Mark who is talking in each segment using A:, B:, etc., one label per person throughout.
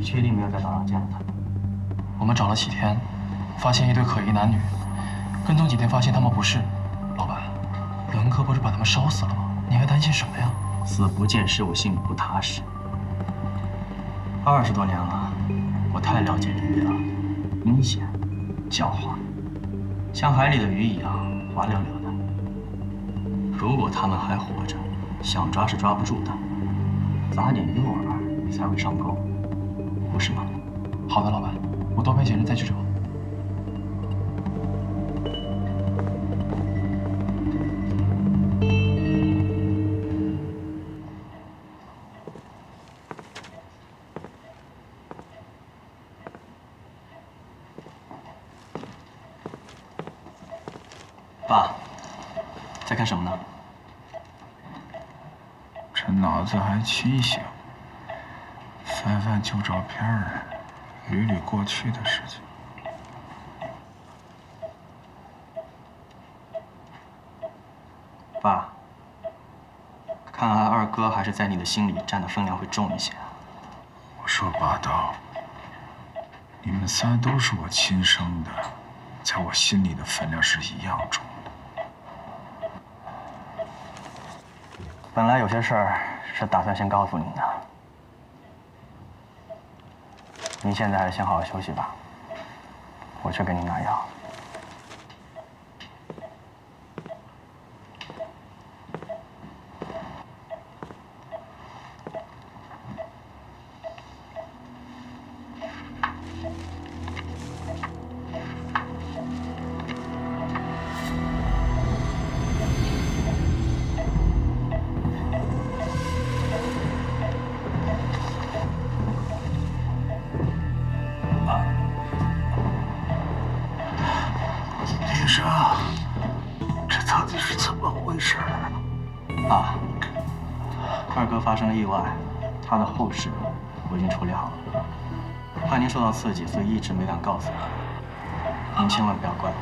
A: 你确定没有在岛上见到他？
B: 我们找了几天，发现一对可疑男女，跟踪几天发现他们不是。老板，伦哥不是把他们烧死了吗？你还担心什么呀？
A: 死不见尸，我心里不踏实。20多年了，我太了解林月了，阴险、狡猾，像海里的鱼一样滑溜溜的。如果他们还活着，想抓是抓不住的，撒点诱饵才会上钩，不是吗？
B: 好的，老板，我多派几人再去找。
A: 爸，在看什么呢？
C: 这脑子还清醒，翻翻旧照片儿，捋捋过去的事情。
A: 爸，看来二哥还是在你的心里占的分量会重一些。
C: 我说霸道，你们仨都是我亲生的，在我心里的分量是一样重的。
A: 本来有些事儿是打算先告诉你的，您现在还是先好好休息吧，我去给您拿药。
C: 林生，这到底是怎么回事啊？
A: 爸，二哥发生了意外，他的后事我已经处理好了。怕您受到刺激，所以一直没敢告诉您。您千万不要怪我。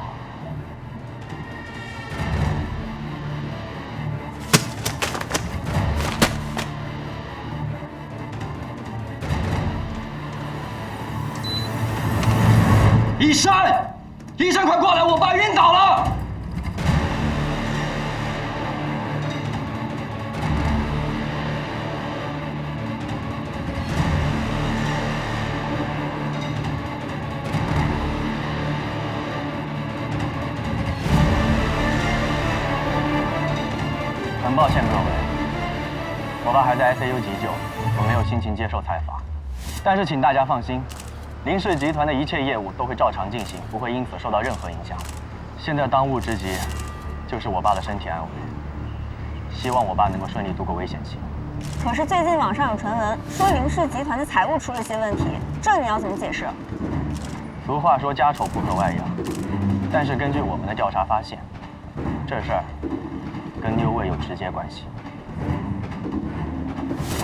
A: 一山，一山，快过来！我爸晕倒了。很抱歉各位，我爸还在 ICU 急救，我没有心情接受采访。但是请大家放心，林氏集团的一切业务都会照常进行，不会因此受到任何影响。现在当务之急就是我爸的身体安危，希望我爸能够顺利度过危险期。
D: 可是最近网上有传闻说林氏集团的财务出了些问题，这你要怎么解释？
A: 俗话说家丑不可外扬，但是根据我们的调查发现，这事儿跟六位有直接关系。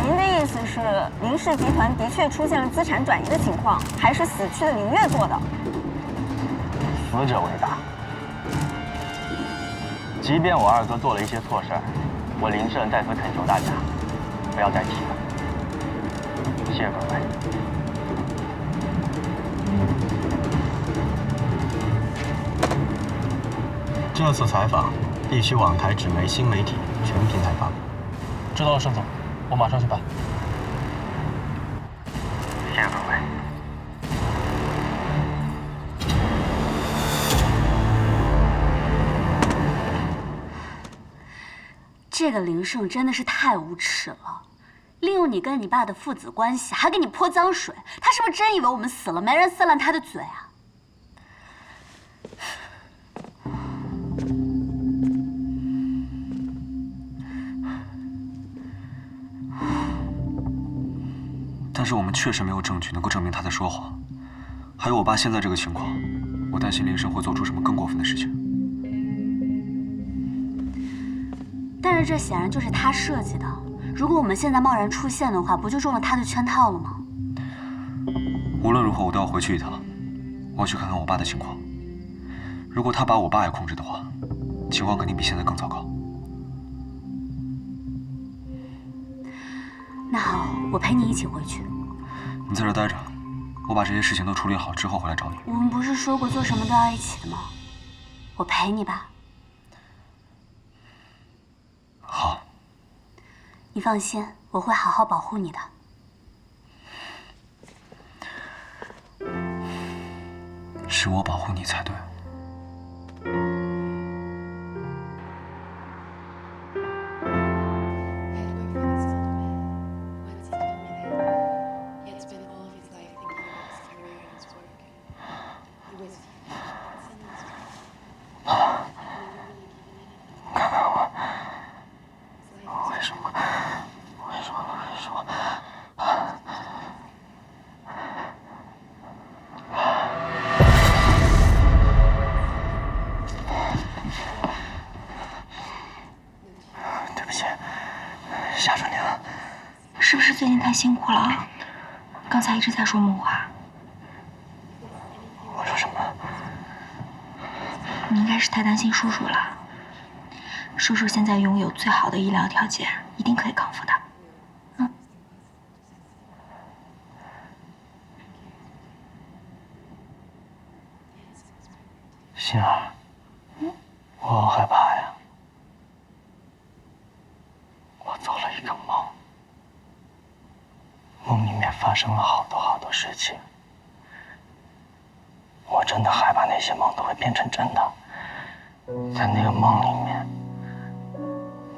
D: 您的意思是林氏集团的确出现了资产转移的情况，还是死去的林月做的？
A: 死者为大。即便我二哥做了一些错事儿，我林胜在此恳求大家不要再提了。谢谢各位。这次采访必须网台、纸媒、新媒体全平台发布。
B: 知道了，盛总，我马上去办。
A: 谢谢各位。
E: 这个林胜真的是太无耻了，利用你跟你爸的父子关系，还给你泼脏水。他是不是真以为我们死了没人撕烂他的嘴啊？
F: 但是我们确实没有证据能够证明他在说谎。还有我爸现在这个情况，我担心林胜会做出什么更过分的事情。
E: 但是这显然就是他设计的。如果我们现在贸然出现的话，不就中了他的圈套了吗？
F: 无论如何，我都要回去一趟，我要去看看我爸的情况。如果他把我爸也控制的话，情况肯定比现在更糟糕。
E: 那好，我陪你一起回去。
F: 你在这待着，我把这些事情都处理好之后回来找你。
E: 我们不是说过做什么都要一起的吗？我陪你吧。
F: 好。
E: 你放心，我会好好保护你的。
F: 是我保护你才对。
A: 吓着你了，
G: 是不是最近太辛苦了？刚才一直在说梦话。
A: 我说什么？
G: 你应该是太担心叔叔了。叔叔现在拥有最好的医疗条件，一定可以康复的。
A: 心儿，我好害怕呀。我做了一个梦，梦里面发生了好多事情。我真的害怕那些梦都会变成真的。在那个梦里面，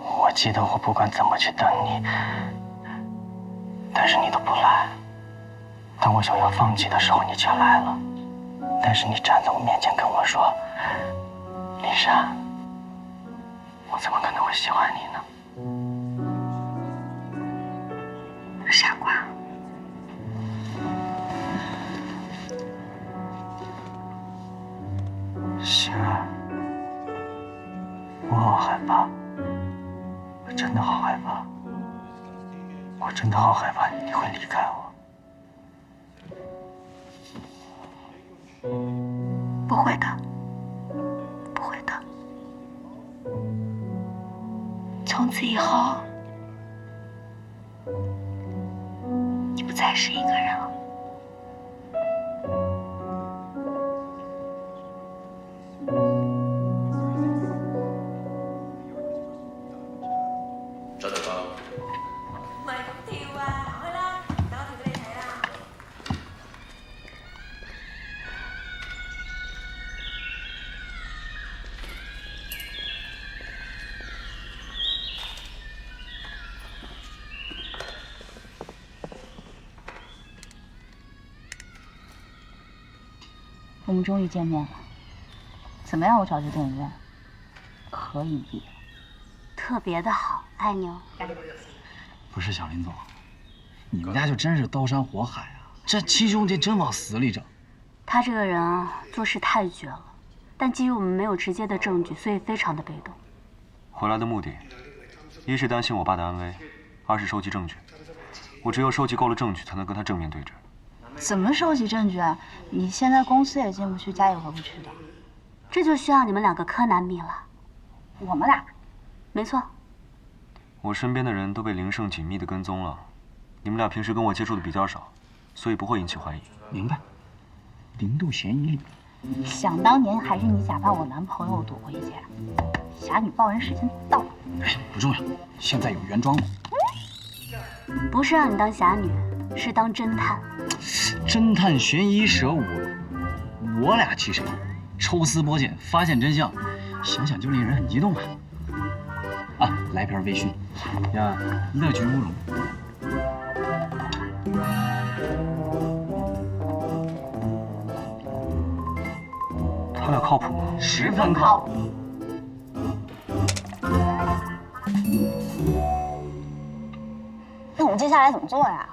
A: 我记得我不管怎么去等你，但是你都不来。当我想要放弃的时候，你却来了。但是你站在我面前跟我说：“丽莎，我怎么可能会喜欢你呢？”
G: 傻瓜。
A: 心儿，我好害怕，我真的好害怕，我真的好害怕你会离开我。
G: 不会的，不会的。从此以后，你不再是一个人了。
H: 周大哥。
I: 唔係咁跳啊，行開啦，等我跳俾你睇啦。
J: 我们终于见面了，怎么样？我找这电影院可以，
E: 特别的好，爱妞。
B: 不是小林总，你们家就真是刀山火海啊！这七兄弟真往死里整。
E: 他这个人啊，做事太绝了，但基于我们没有直接的证据，所以非常的被动。
F: 回来的目的，一是担心我爸的安危，二是收集证据。我只有收集够了证据，才能跟他正面对质。
J: 怎么收集证据啊？你现在公司也进不去，家也回不去的。
E: 这就需要你们两个柯南迷了。
J: 我们俩？
E: 没错。
F: 我身边的人都被林胜紧密地跟踪了，你们俩平时跟我接触的比较少，所以不会引起怀疑。
B: 明白。零度嫌疑里。
J: 想当年还是你假扮我男朋友躲过一劫。侠女报恩时间到了。
B: 哎，不重要，现在有原装了。
E: 不是让你当侠女，是当侦探。
B: 侦探悬疑蛇我俩齐谁？抽丝剥茧，发现真相，想想就令人很激动啊！啊，来瓶微醺，呀，乐菊乌龙。
F: 他俩靠谱吗
B: ？10分靠谱。
J: 那我们接下来怎么做呀？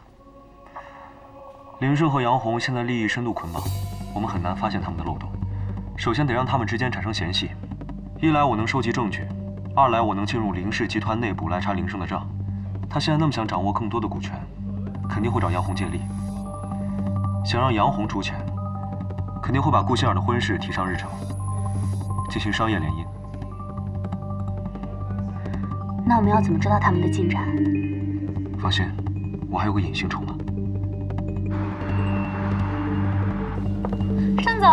F: 林胜和杨红现在利益深度捆绑，我们很难发现他们的漏洞。首先得让他们之间产生嫌隙，一来我能收集证据，二来我能进入林氏集团内部来查林胜的账。他现在那么想掌握更多的股权，肯定会找杨红借力。想让杨红出钱，肯定会把顾欣儿的婚事提上日程，进行商业联姻。
E: 那我们要怎么知道他们的进展？
F: 放心，我还有个隐形筹码。
G: 总，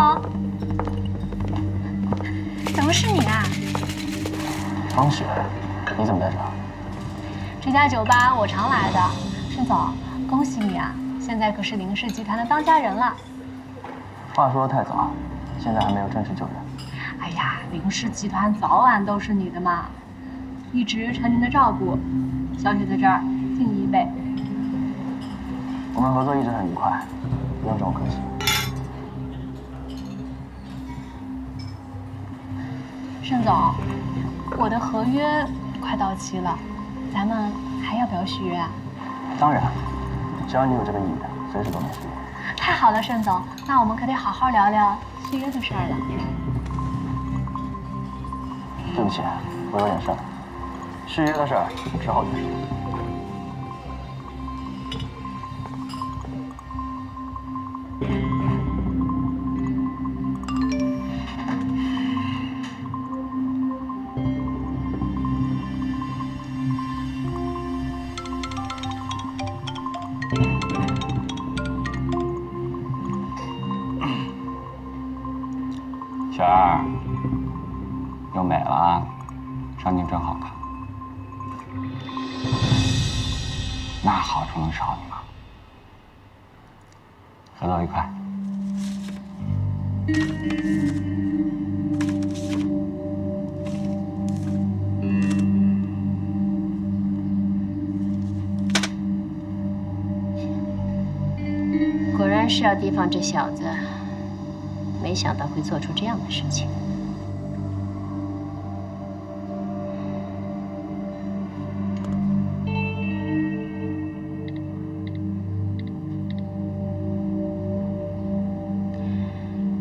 G: 怎么是你啊？
A: 方雪，你怎么在这儿？
G: 这家酒吧我常来的。盛总，恭喜你啊，现在可是林氏集团的当家人了。
A: 话说得太早，现在还没有正式就任。
G: 哎呀，林氏集团早晚都是你的嘛，一直承您的照顾。小雪在这儿敬你一杯。
A: 我们合作一直很愉快，不用这么客气。
G: 盛总，我的合约快到期了，咱们还要不要续约啊？
A: 当然，只要你有这个意愿，随时都能续约。
G: 太好了，盛总，那我们可得好好聊聊续约的事儿了。
A: 对不起，我有点事儿，续约的事儿之后再说。
H: 雪儿，又美了啊，场景真好看。那好处能少你吗？合作愉快。
J: 果然是要提防这小子，没想到会做出这样的事情。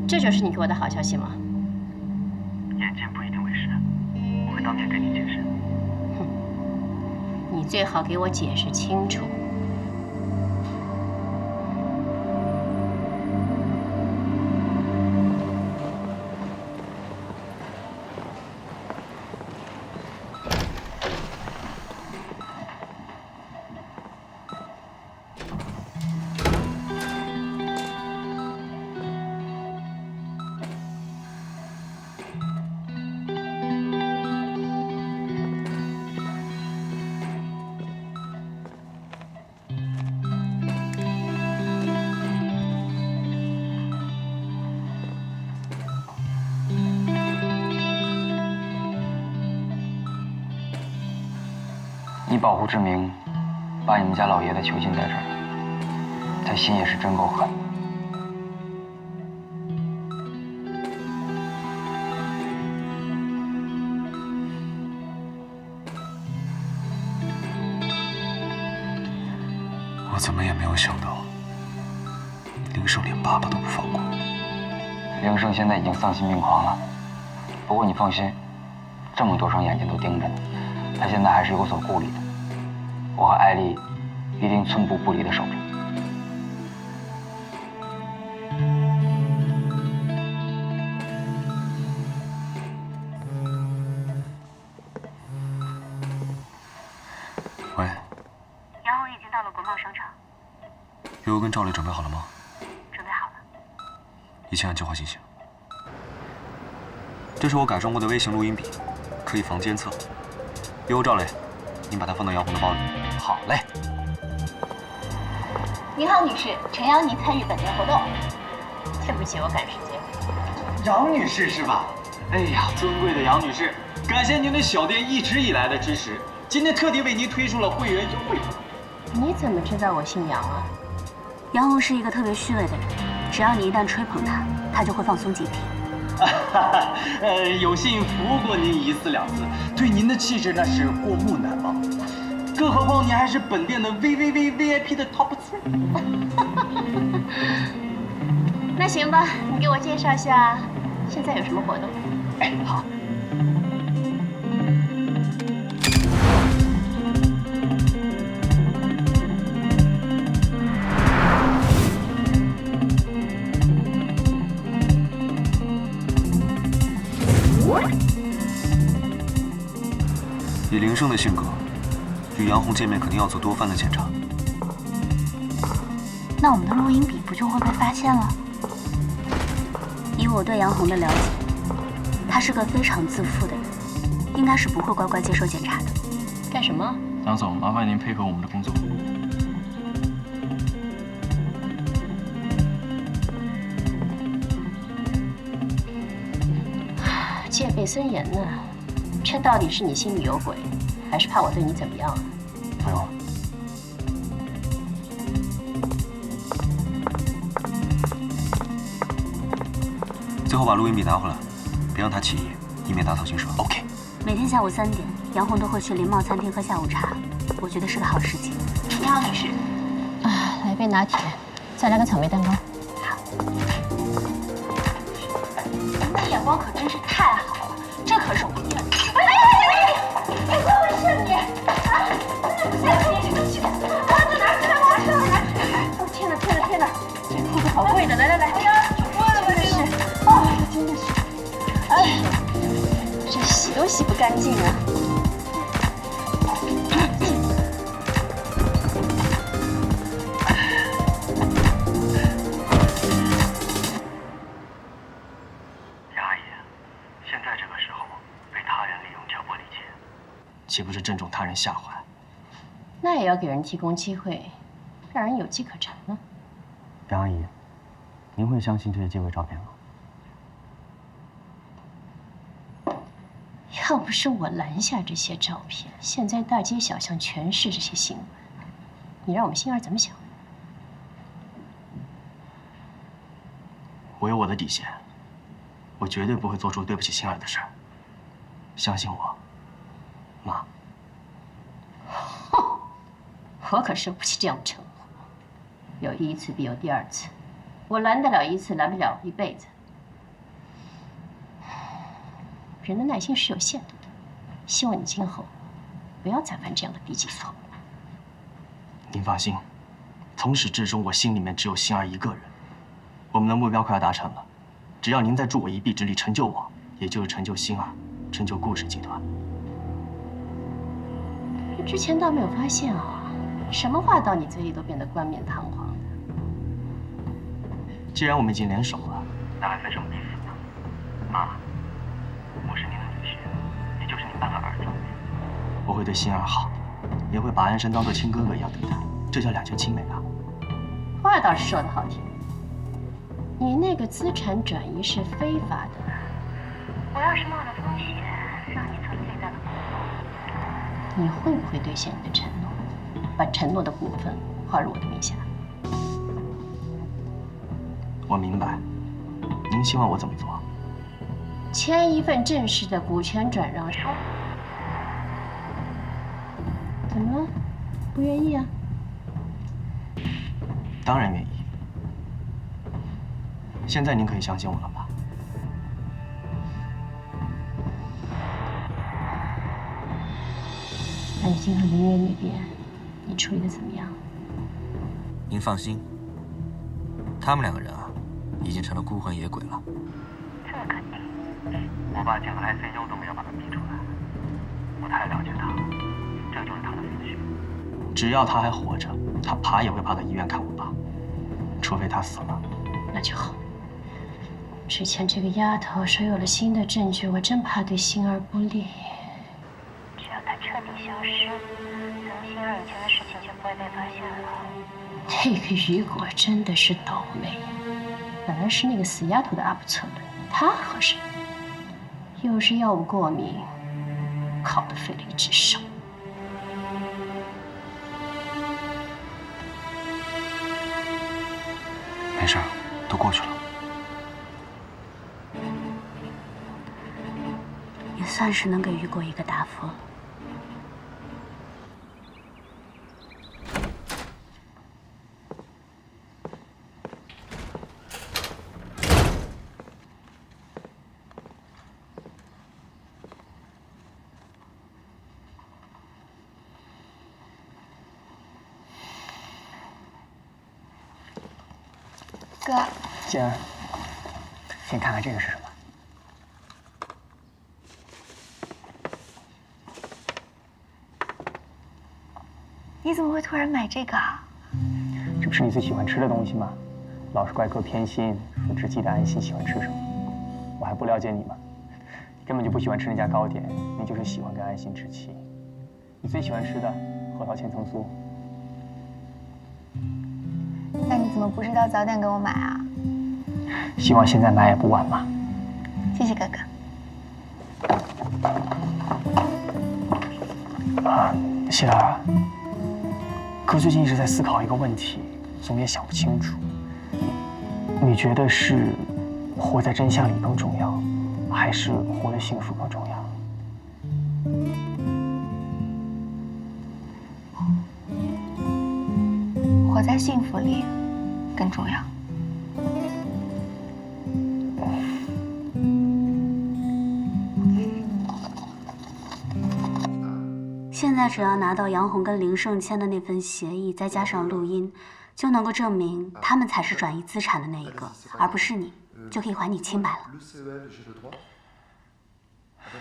J: 这就是你给我的好消息吗？
A: 眼见不一定为实，我会当面跟你解释。
J: 哼，你最好给我解释清楚。
H: 以保护之名，把你们家老爷子囚禁在这儿，他心也是真够狠的。
F: 我怎么也没有想到，林胜连爸爸都不放过。
H: 林胜现在已经丧心病狂了，不过你放心，这么多双眼睛都盯着你，他现在还是有所顾虑的。我和艾丽一定寸步不离的守着。
F: 喂，
J: 杨红已经到了国贸商场，
F: 悠悠跟赵磊准备好了吗？
J: 准备好了。
F: 一切按计划进行。这是我改装过的微型录音笔，可以防监测。悠悠、赵磊，您把它放到杨红的包里。
B: 好嘞。
J: 您好，女士，诚邀您参与本店活动。对不起，我赶时间。
B: 杨女士是吧？哎呀，尊贵的杨女士，感谢您对小店一直以来的支持，今天特地为您推出了会员优惠。
J: 你怎么知道我姓杨啊？
E: 杨红是一个特别虚伪的人，只要你一旦吹捧他，他就会放松警惕。
B: 有幸服务过您1次2次，对您的气质那是过目难忘。更何况您还是本店的 VIP 的 Top 3。
J: 那行吧，你给我介绍一下，现在有什么活动？
B: 哎，好。
F: 以林胜的性格，与杨红见面肯定要做多番的检查。
E: 那我们的录音笔不就会被发现了？我对杨红的了解，他是个非常自负的人，应该是不会乖乖接受检查的。
G: 干什么？
A: 杨总，麻烦您配合我们的工作。
G: 戒备森严呢，这到底是你心里有鬼，还是怕我对你怎么样啊？
A: 不用了。
F: 最后把录音笔拿回来，别让他起疑，以免打草惊蛇。
A: OK。
E: 每天下午3点，杨红都会去林茂餐厅喝下午茶，我觉得是个好时机。
G: 你好，女士。啊，来杯拿铁，再来个草莓蛋糕。
E: 好。您的眼光可真是太好了，这可是我们店的。你怎么回事你？啊！真的不相信你这个气的。啊！这拿去了，拿去了，拿去了！哦天哪，天哪，天哪！这裤子好贵的，来来来！哎呀，贵了吧这个？啊，真的是，哎，这洗都洗不干净啊！
A: 杨阿姨，现在这个时候被他人利用挑拨离间，岂不是正中他人下怀？
G: 那也要给人提供机会，让人有机可乘呢。
A: 杨阿姨，您会相信这些机会照片吗？
G: 要不是我拦下这些照片，现在大街小巷全是这些新闻，你让我们心儿怎么想？
A: 我有我的底线，我绝对不会做出对不起心儿的事儿。相信我，妈。
G: 哼，我可生不起这样的称呼。有第一次必有第二次，我拦得了一次，拦不了一辈子。人的耐心是有限度的，希望你今后不要再犯这样的低级错误。
A: 您放心，从始至终我心里面只有心儿一个人。我们的目标快要达成了，只要您再助我一臂之力，成就我，也就是成就心儿，成就顾氏集团。
G: 之前倒没有发现啊，什么话到你嘴里都变得冠冕堂皇的。
A: 既然我们已经联手了，那还分什么彼此呢？妈，我是您的女婿，也就是您半个儿子。我会对心儿好，也会把安生当做亲哥哥一样对待，这叫两全其美啊。
G: 话倒是说得好听，你那个资产转移是非法的。
J: 我要是冒了风险，让你从最大的股东，
G: 你会不会兑现你的承诺，把承诺的股份划入我的名下？
A: 我明白，您希望我怎么做？
G: 签一份正式的股权转让书。怎么了？不愿意啊？
A: 当然愿意。现在您可以相信我了吧？
G: 那你今后林渊那边，你处理的怎么样？
F: 您放心，他们两个人啊，已经成了孤魂野鬼了。
J: 这肯定。
A: 我爸进了 ICU 都没有把他逼出来，我太了解他了，这就是他的死穴。只要他还活着，他爬也会爬到医院看我爸，除非他死了。
G: 那就好。之前这个丫头说有了新的证据，我真怕对心儿不利。
J: 只要他彻底消失，咱们心儿以前的事情就不会被发现了。
G: 这个雨果真的是倒霉，本来是那个死丫头的阿不策略，她合适，又是药物过敏，搞得费了一只手。
F: 没事，都过去了。
E: 也算是能给雨果一个答复了。
K: 哥，
L: 心儿，先看看这个是什么。
K: 你怎么会突然买这个啊？
L: 这不是你最喜欢吃的东西吗？老是怪哥偏心，说只鸡蛋安心喜欢吃什么。不了解你嘛，你根本就不喜欢吃那家糕点，你就是喜欢跟安心置气。你最喜欢吃的核桃千层酥。
K: 那你怎么不知道早点给我买啊？
L: 希望现在买也不晚嘛。
K: 谢谢哥哥。
L: 希儿，哥最近一直在思考一个问题，总也想不清楚。你觉得是活在真相里更重要，还是活得幸福更重要？
K: 活在幸福里更重要。
M: 现在只要拿到杨红跟林胜签的那份协议，再加上录音，就能够证明他们才是转移资产的那一个，而不是你，就可以还你清白了。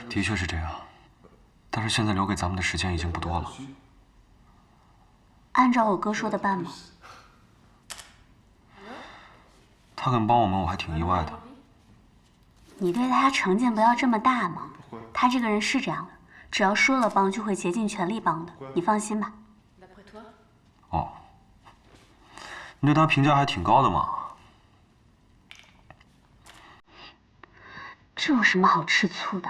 F: 的确是这样，但是现在留给咱们的时间已经不多了。
M: 按照我哥说的办吗？
F: 他肯帮我们，我还挺意外的。
M: 你对他成见不要这么大嘛，他这个人是这样的。只要说了帮，就会竭尽全力帮的，你放心吧。
F: 哦，你对他评价还挺高的嘛。
M: 这有什么好吃醋的？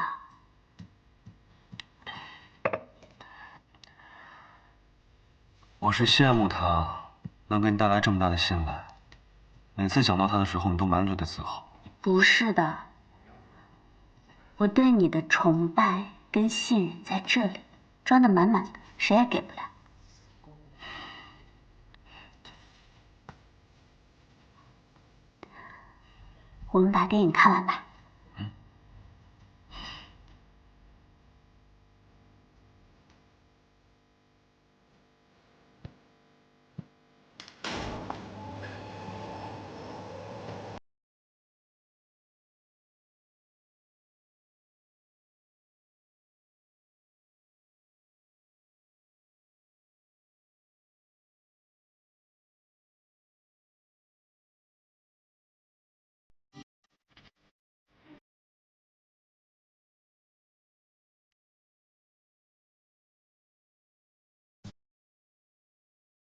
F: 我是羡慕他能给你带来这么大的信赖，每次讲到他的时候，你都满嘴的自豪。
M: 不是的，我对你的崇拜跟信任在这里装得满满的，谁也给不了。我们把电影看完吧。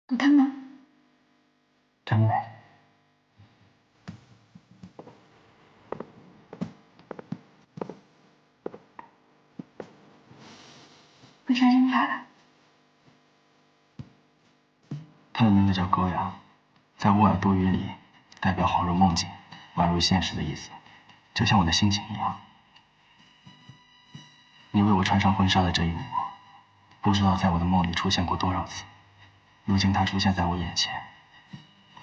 K: 好看吗？
L: 真美。
K: 为啥这么漂亮？
A: 它的名字叫高雅，在沃尔多语里代表恍如梦境、宛如现实的意思，就像我的心情一样。你为我穿上婚纱的这一幕，不知道在我的梦里出现过多少次。如今它出现在我眼前，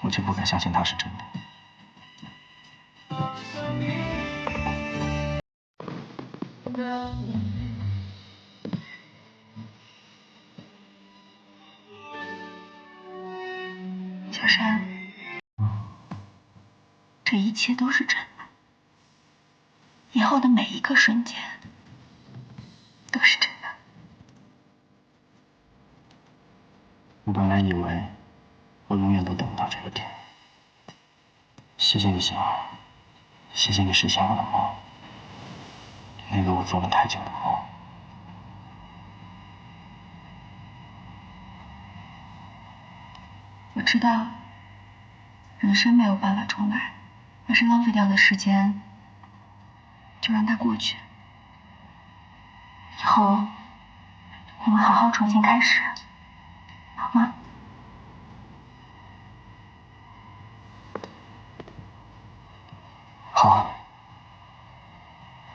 A: 我却不敢相信它是真的。
K: 小山，这一切都是真的，以后的每一个瞬间都是真的。
A: 我本来以为我永远都等不到这一天。谢谢你，心儿，谢谢你实现我的梦，那个我做了太久的梦。
K: 我知道，人生没有办法重来，要是浪费掉的时间，就让它过去。以后我们好好重新开始，好吗？
A: 好，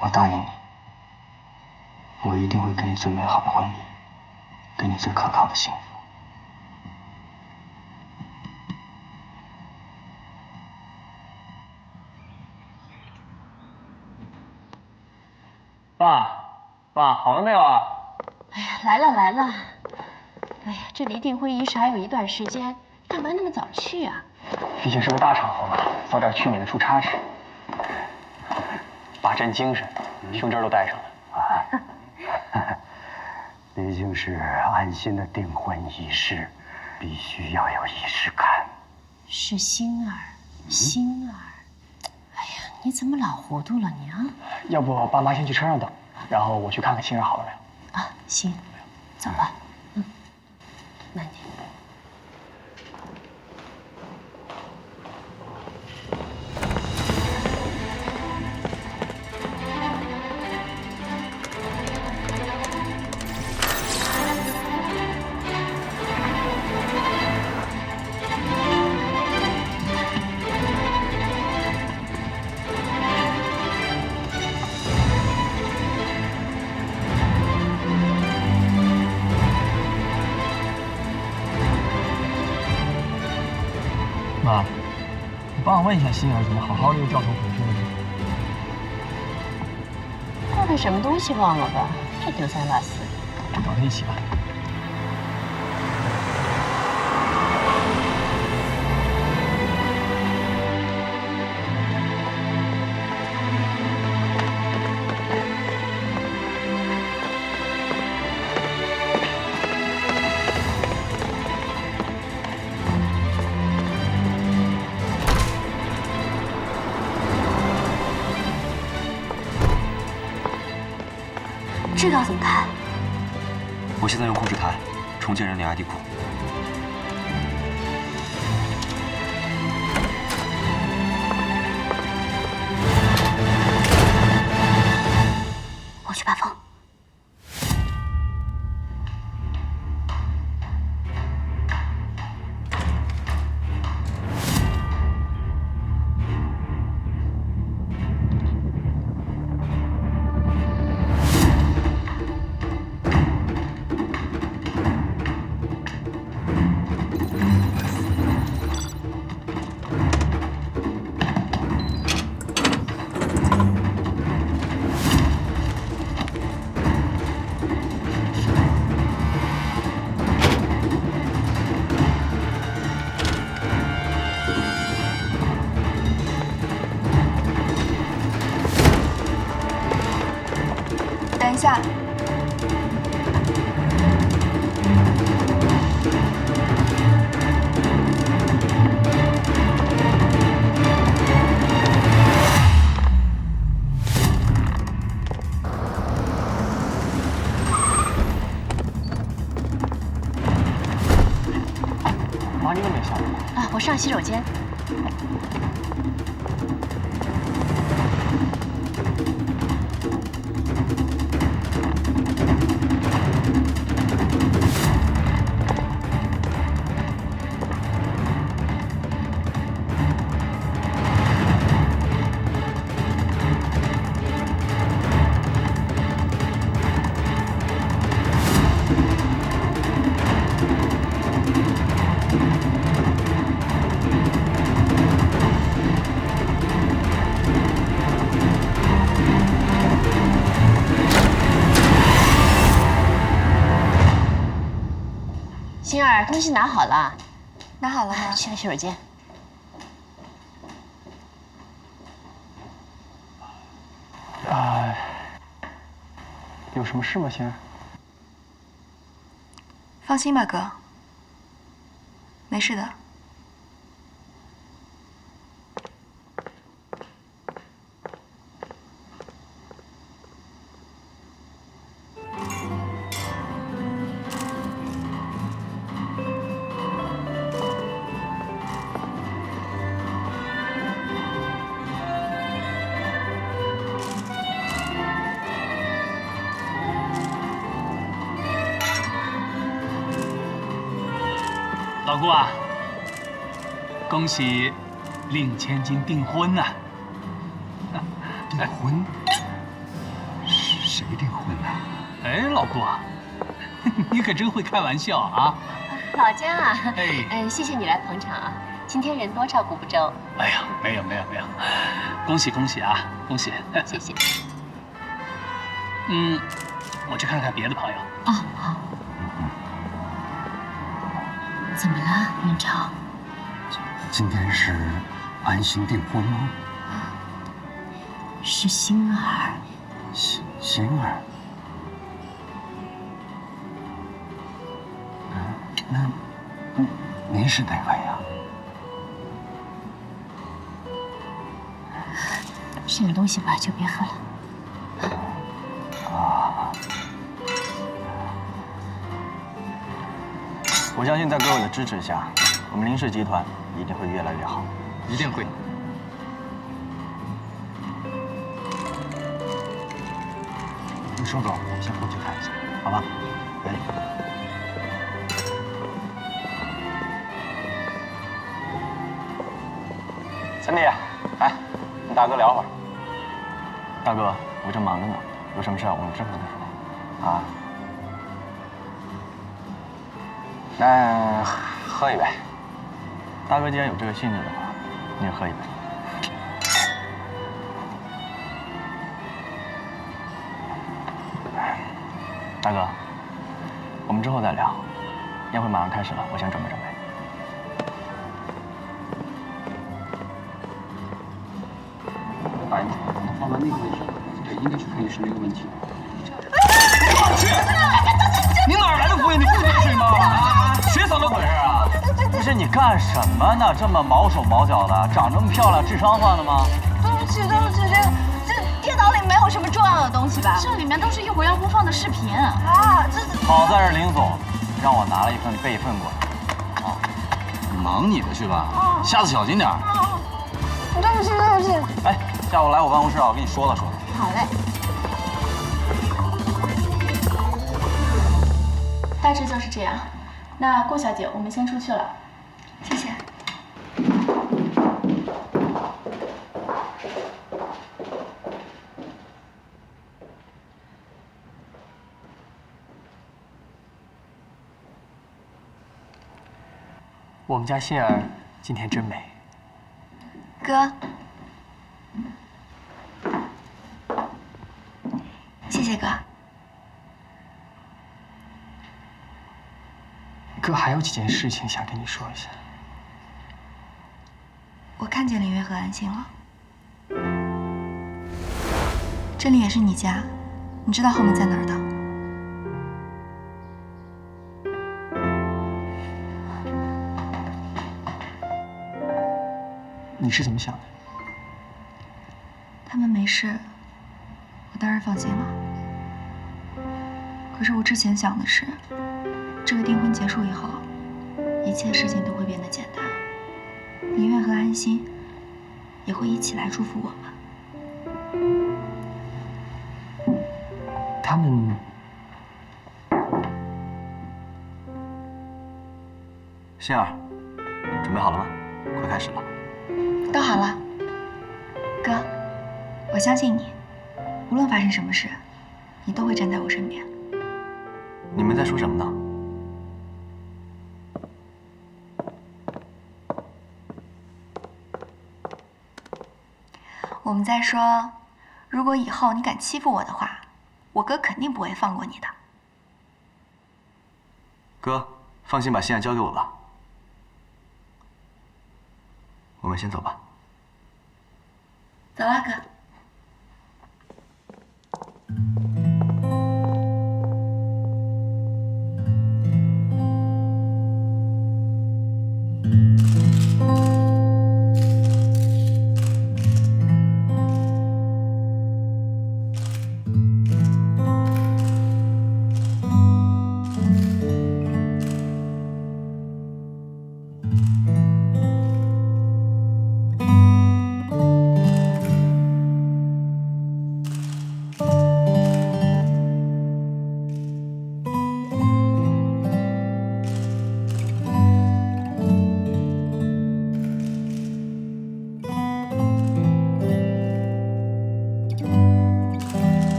A: 我答应你，我一定会给你最美好的婚礼，给你最可靠的幸福。
L: 爸，好了没有啊？
G: 哎呀，来了来了。哎呀，这离订婚仪式还有一段时间，干嘛那么早去啊？
L: 毕竟是个大场合嘛，早点去免得出差事。爸真精神，胸针都戴上了。
N: 毕竟是安心的订婚仪式，必须要有仪式感。
G: 是心儿，心儿。哎呀，你怎么老糊涂了你啊？
L: 要不爸妈先去车上等，然后我去看看欣儿好了没有？
G: 啊，行，走吧。慢点。
L: 妈，你帮我问一下欣儿怎么好好的又掉头回去了呢？
G: 忘了什么东西忘了吧？这丢三落四。
L: 就等他一起吧。
M: 这个要怎么开？
F: 我现在用控制台重建人脸 ID 库。
M: 我去把风。
K: 等一下，
L: 妈，你怎么没下来？
G: 啊，我上洗手间。欣儿，东西拿好了。
K: 拿好了吗？
G: 去个洗手间。
L: 有什么事吗，欣儿？
K: 放心吧，哥，没事的。
B: 老姑啊，恭喜令千金订婚呐！
N: 订婚？谁订婚呐？
B: 哎，老姑啊，你可真会开玩笑啊！
G: 老姜啊，
B: 哎，
G: 谢谢你来捧场啊！今天人多照顾不周。
B: 哎呀，没有，恭喜恭喜啊，恭喜！
G: 谢谢。
B: 我去看看别的朋友。
G: 哦，好。怎么了，元超？
N: 今天是安心订婚吗？
G: 是欣儿。
N: 欣儿。那您是哪位呀？
G: 这个东西吧，就别喝了。
A: 我相信在各位的支持下，我们林氏集团一定会越来越好。
B: 一定会。盛总，我们先过去看一下，好吧？哎。
A: 三弟，来，跟大哥聊会儿。大哥，我正忙着呢，有什么事我们之后再说。啊？那喝一杯。大哥既然有这个兴致的话，你也喝一杯。大哥，我们之后再聊。宴会马上开始了，我先准备准备。
B: 大爷，放到那个位置，对，应该是可以是没有问题。
A: 我去！你哪来的福音？你不懂水吗？啊！谁怎么回事啊？不是你干什么呢？这么毛手毛脚的，长这么漂亮，智商换了吗？
E: 对不起，这电脑里没有什么重要的东西吧？
G: 这里面都是一会儿要播放的视频
E: 啊！这
A: 好在是林总让我拿了一份备份过来。
B: 啊，忙你的去吧，下次小心点。
E: 对不起。
A: 哎，下午来我办公室啊，我跟你说了说。
E: 好嘞。
K: 大致就是这样。那顾小姐，我们先出去了。
E: 谢谢。
L: 我们家欣儿今天真美。
E: 哥，谢谢哥。
L: 哥还有几件事情想跟你说一下。
E: 我看见林月和安心了。这里也是你家，你知道后门在哪儿的。
L: 你是怎么想的？
E: 他们没事，我当然放心了。可是我之前想的是，这个订婚结束以后，一切事情都会变得简单。林月和安心也会一起来祝福我们。
L: 他们
A: 欣儿，准备好了吗？快开始了。
E: 都好了，哥，我相信你，无论发生什么事，你都会站在我身边。
A: 你们在说什么呢？
E: 我们在说，如果以后你敢欺负我的话，我哥肯定不会放过你的。
A: 哥，放心把欣儿交给我吧。我们先走吧。
E: 走啦，哥。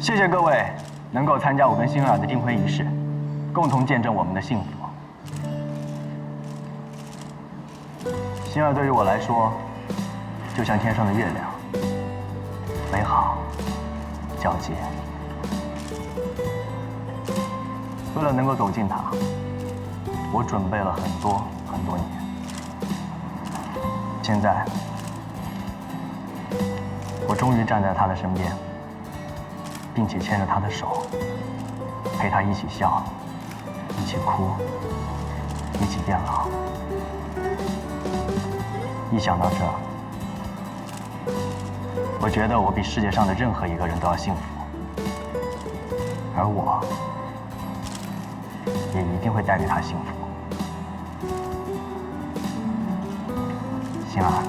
A: 谢谢各位能够参加我跟欣儿的订婚仪式，共同见证我们的幸福。欣儿对于我来说，就像天上的月亮，美好、皎洁。为了能够走近她，我准备了很多年。现在，终于站在他的身边，并且牵着他的手，陪他一起笑，一起哭，一起变老。一想到这，我觉得我比世界上的任何一个人都要幸福，而我也一定会带给他幸福。心儿，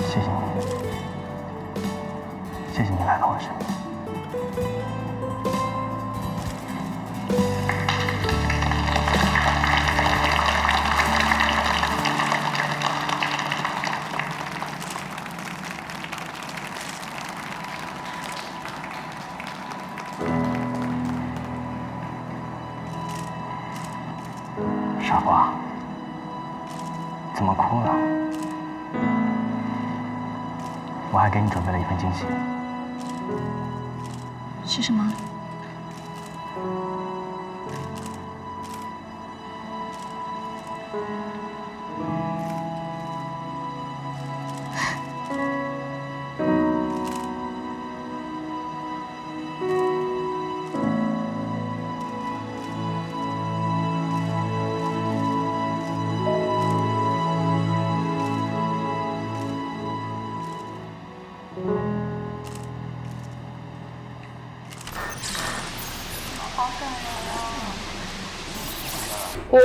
A: 谢谢你，谢谢你来到我身边。傻瓜，怎么哭了？我还给你准备了一份惊喜。
K: 是什么？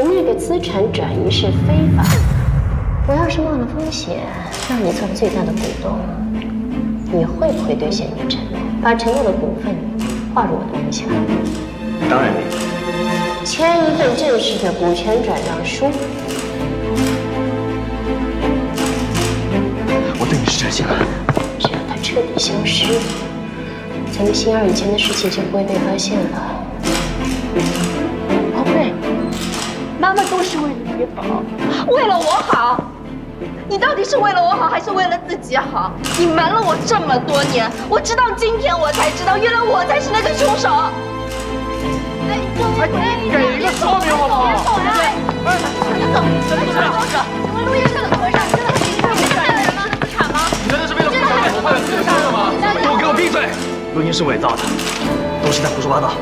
G: 你那个资产转移是非法，我要是冒了风险让你做最大的股东，你会不会兑现你的承诺，把承诺的股份划入我的名下？
A: 当然没有。
G: 签一份正式的股权转让书。
A: 我对你是真心的。
G: 只要他彻底消失，咱们心儿以前的事情就不会被发现了。
E: 宝贝，妈妈都是为了你好，为了我好。你到底是为了我好，还是为了自己好？你瞒了我这么多年，我直到今天我才知道，原来我才是那个凶手。
C: 给一个说明好不好？
E: 你走，请问陆医生怎么回事？真的是你看到人吗？资产吗？
C: 你真的是为了不想给我坏了自己的事吗？
A: 都给我闭嘴！录音是伪造的，都是在胡说八道。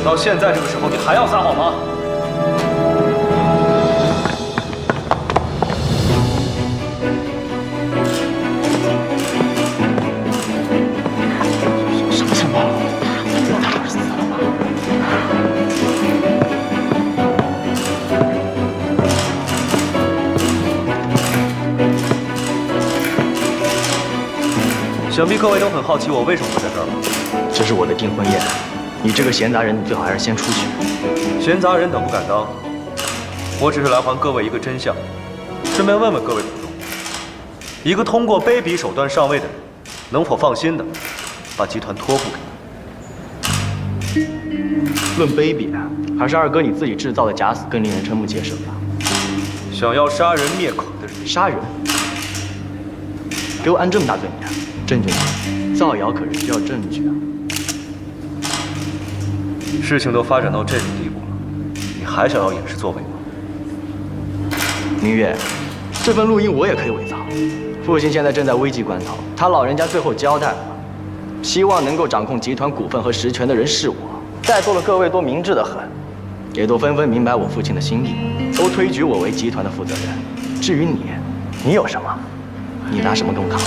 F: 到现在这个时候，你还要撒谎吗？
A: 什么情况？他不是死了吗？
F: 想必各位都很好奇我为什么会在这儿吧？
A: 这是我的订婚宴，你这个闲杂人，你最好还是先出去。
F: 闲杂人等不敢当，我只是来还各位一个真相，顺便问问各位股东，一个通过卑鄙手段上位的人，能否放心的把集团托付给你？
A: 论卑鄙啊，还是二哥你自己制造的假死更令人瞠目结舌吧。
F: 想要杀人灭口的人，
A: 杀人？给我安这么大罪名，证据呢？造谣可是需要证据啊。
F: 事情都发展到这种地步了，你还想要掩饰作为吗？
A: 明月，这份录音我也可以伪造。父亲现在正在危急关头，他老人家最后交代了，希望能够掌控集团股份和实权的人是我。在座的各位都明智得很，也都纷纷明白我父亲的心意，都推举我为集团的负责人。至于你，你有什么？你拿什么跟我扛啊？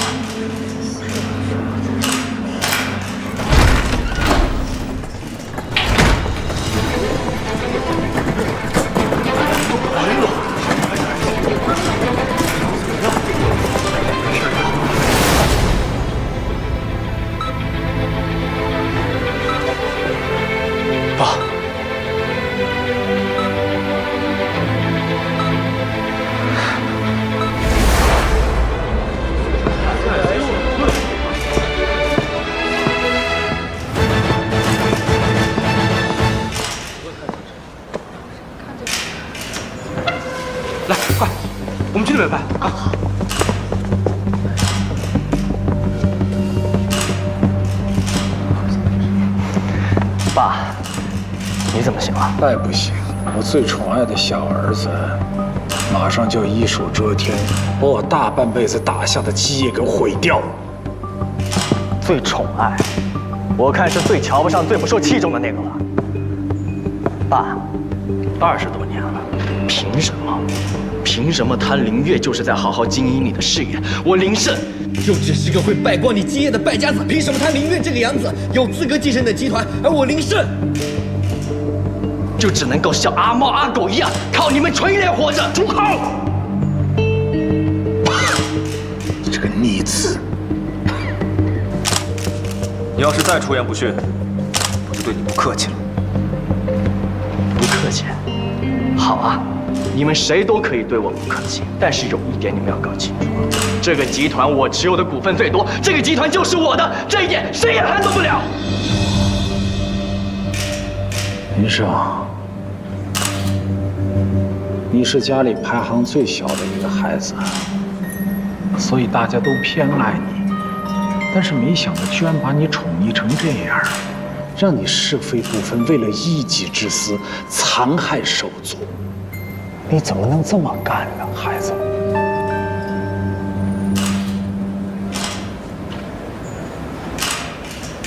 C: 爸，
F: 来，快，我们去那边拍啊！
A: 爸，你怎么行啊？
C: 那也不行，我最宠爱的小儿子，马上就要一手遮天，把我大半辈子打下的基业给毁掉了。
A: 最宠爱，我看是最瞧不上、最不受器重的那个了。爸，20多年了，凭什么？凭什么他林月就是在好好经营你的事业，我林胜就只是个会败光你基业的败家子？凭什么他林月这个养子有资格继承你的集团，而我林胜就只能够像阿猫阿狗一样靠你们纯脸活着？住口！
C: 你这个逆子！
F: 你要是再出言不逊，我就对你不客气了。
A: 不客气？好啊，你们谁都可以对我不客气，但是有一点你们要搞清楚，这个集团我持有的股份最多，这个集团就是我的，这一点谁也撼动不了。
C: 林胜，你是家里排行最小的一个孩子，所以大家都偏爱你。但是没想到居然把你宠溺成这样，让你是非不分，为了一己之私残害手足。
L: 你怎么能这么干呢，孩子？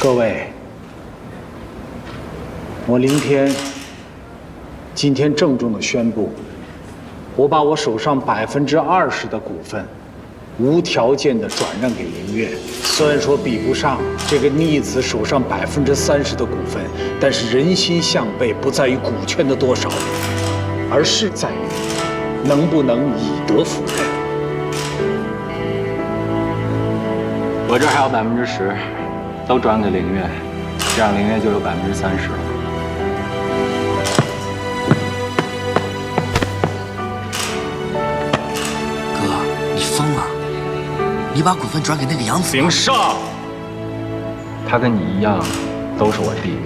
C: 各位，我林天今天郑重地宣布，我把我手上20%的股份无条件地转让给林月。虽然说比不上这个逆子手上30%的股份，但是人心向背不在于股权的多少，而是在于能不能以德服人。
H: 我这还有10%，都转给林月，这样林月就有30%了。
O: 哥，你疯了！你把股份转给那个杨子？
C: 林胜，他跟你一样，都是我弟弟。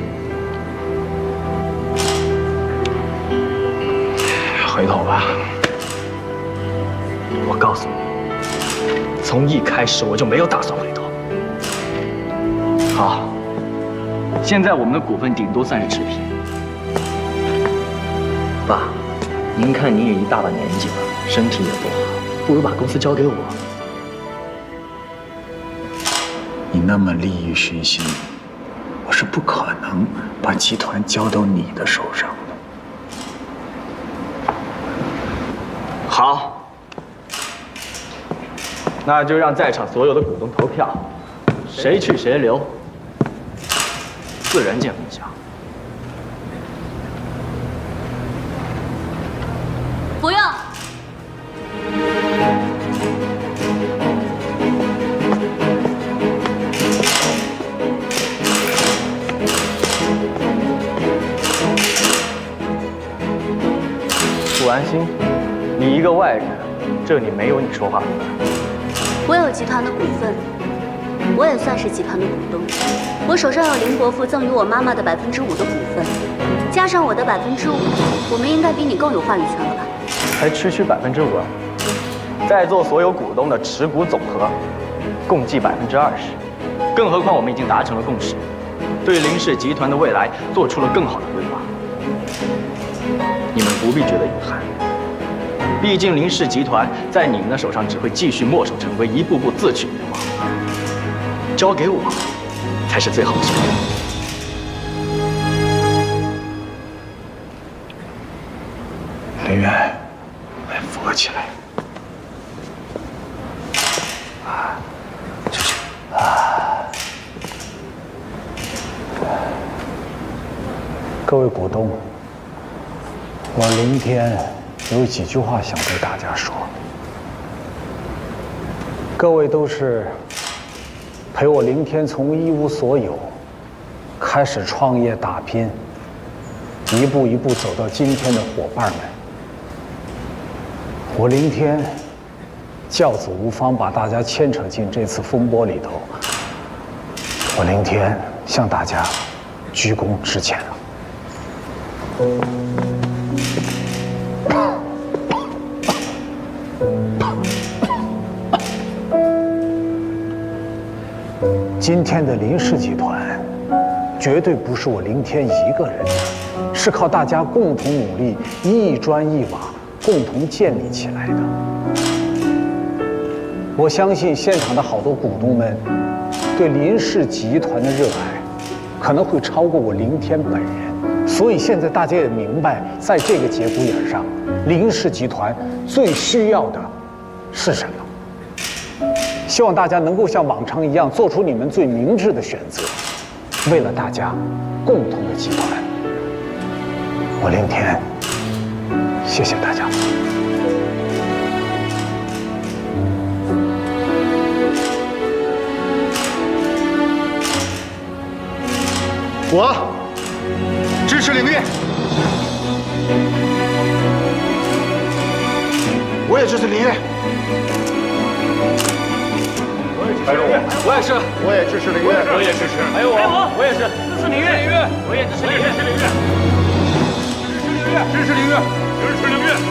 C: 回头吧。
A: 我告诉你，从一开始我就没有打算回头。好，现在我们的股份顶多算是持平。爸，您看您也一大把年纪了，身体也不好，不如把公司交给我。
C: 你那么利欲熏心，我是不可能把集团交到你的手上的。
A: 好，那就让在场所有的股东投票，谁去谁留，4人见分晓。
E: 不用。
A: 不安心，你一个外人，这里没有你说话的份。
M: 我有集团的股份，我也算是集团的股东。我手上有林伯父赠予我妈妈的5%的股份，加上我的5%，我们应该比你更有话语权了吧？
A: 才区5%啊！在座所有股东的持股总和，共计20%。更何况我们已经达成了共识，对林氏集团的未来做出了更好的规划。你们不必觉得遗憾，毕竟林氏集团在你们的手上只会继续墨守成规，一步步自取灭亡。交给我，才是最好的选择。
C: 林渊，来扶我起来。各位股东，我林天有几句话想对大家说。各位都是陪我林天从一无所有开始创业打拼，一步一步走到今天的伙伴们。我林天教子无方，把大家牵扯进这次风波里头。我林天向大家鞠躬致歉了。今天的林氏集团，绝对不是我林天一个人的，是靠大家共同努力，一砖一瓦共同建立起来的。我相信现场的好多股东们对林氏集团的热爱，可能会超过我林天本人。所以现在大家也明白，在这个节骨眼上，林氏集团最需要的是什么。希望大家能够像往常一样，做出你们最明智的选择，为了大家共同的集团。我林天，谢谢大家。
P: 我支持领域，我也支持领域。我也是，我也支持领域，我也支持。还有我也是支持领域，我也支持领域，支持领域，支持领域，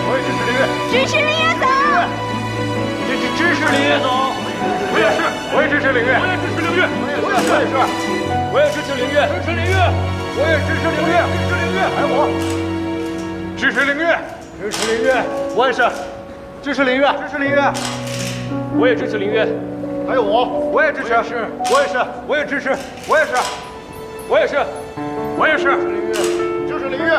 P: 我也支持领域，
E: 支持林业总，
P: 支持林业总，我也是，我也支持领域，我也支持领域，我也是。我也支持领域，支持领域，我也支持领域，支持领域，还有我，支持领域，支持领域，我也是，支持领域，支持领域，我也支持领域，还有我也支持，我也是，我也支持，我也是，我也是，我也是，支持领域。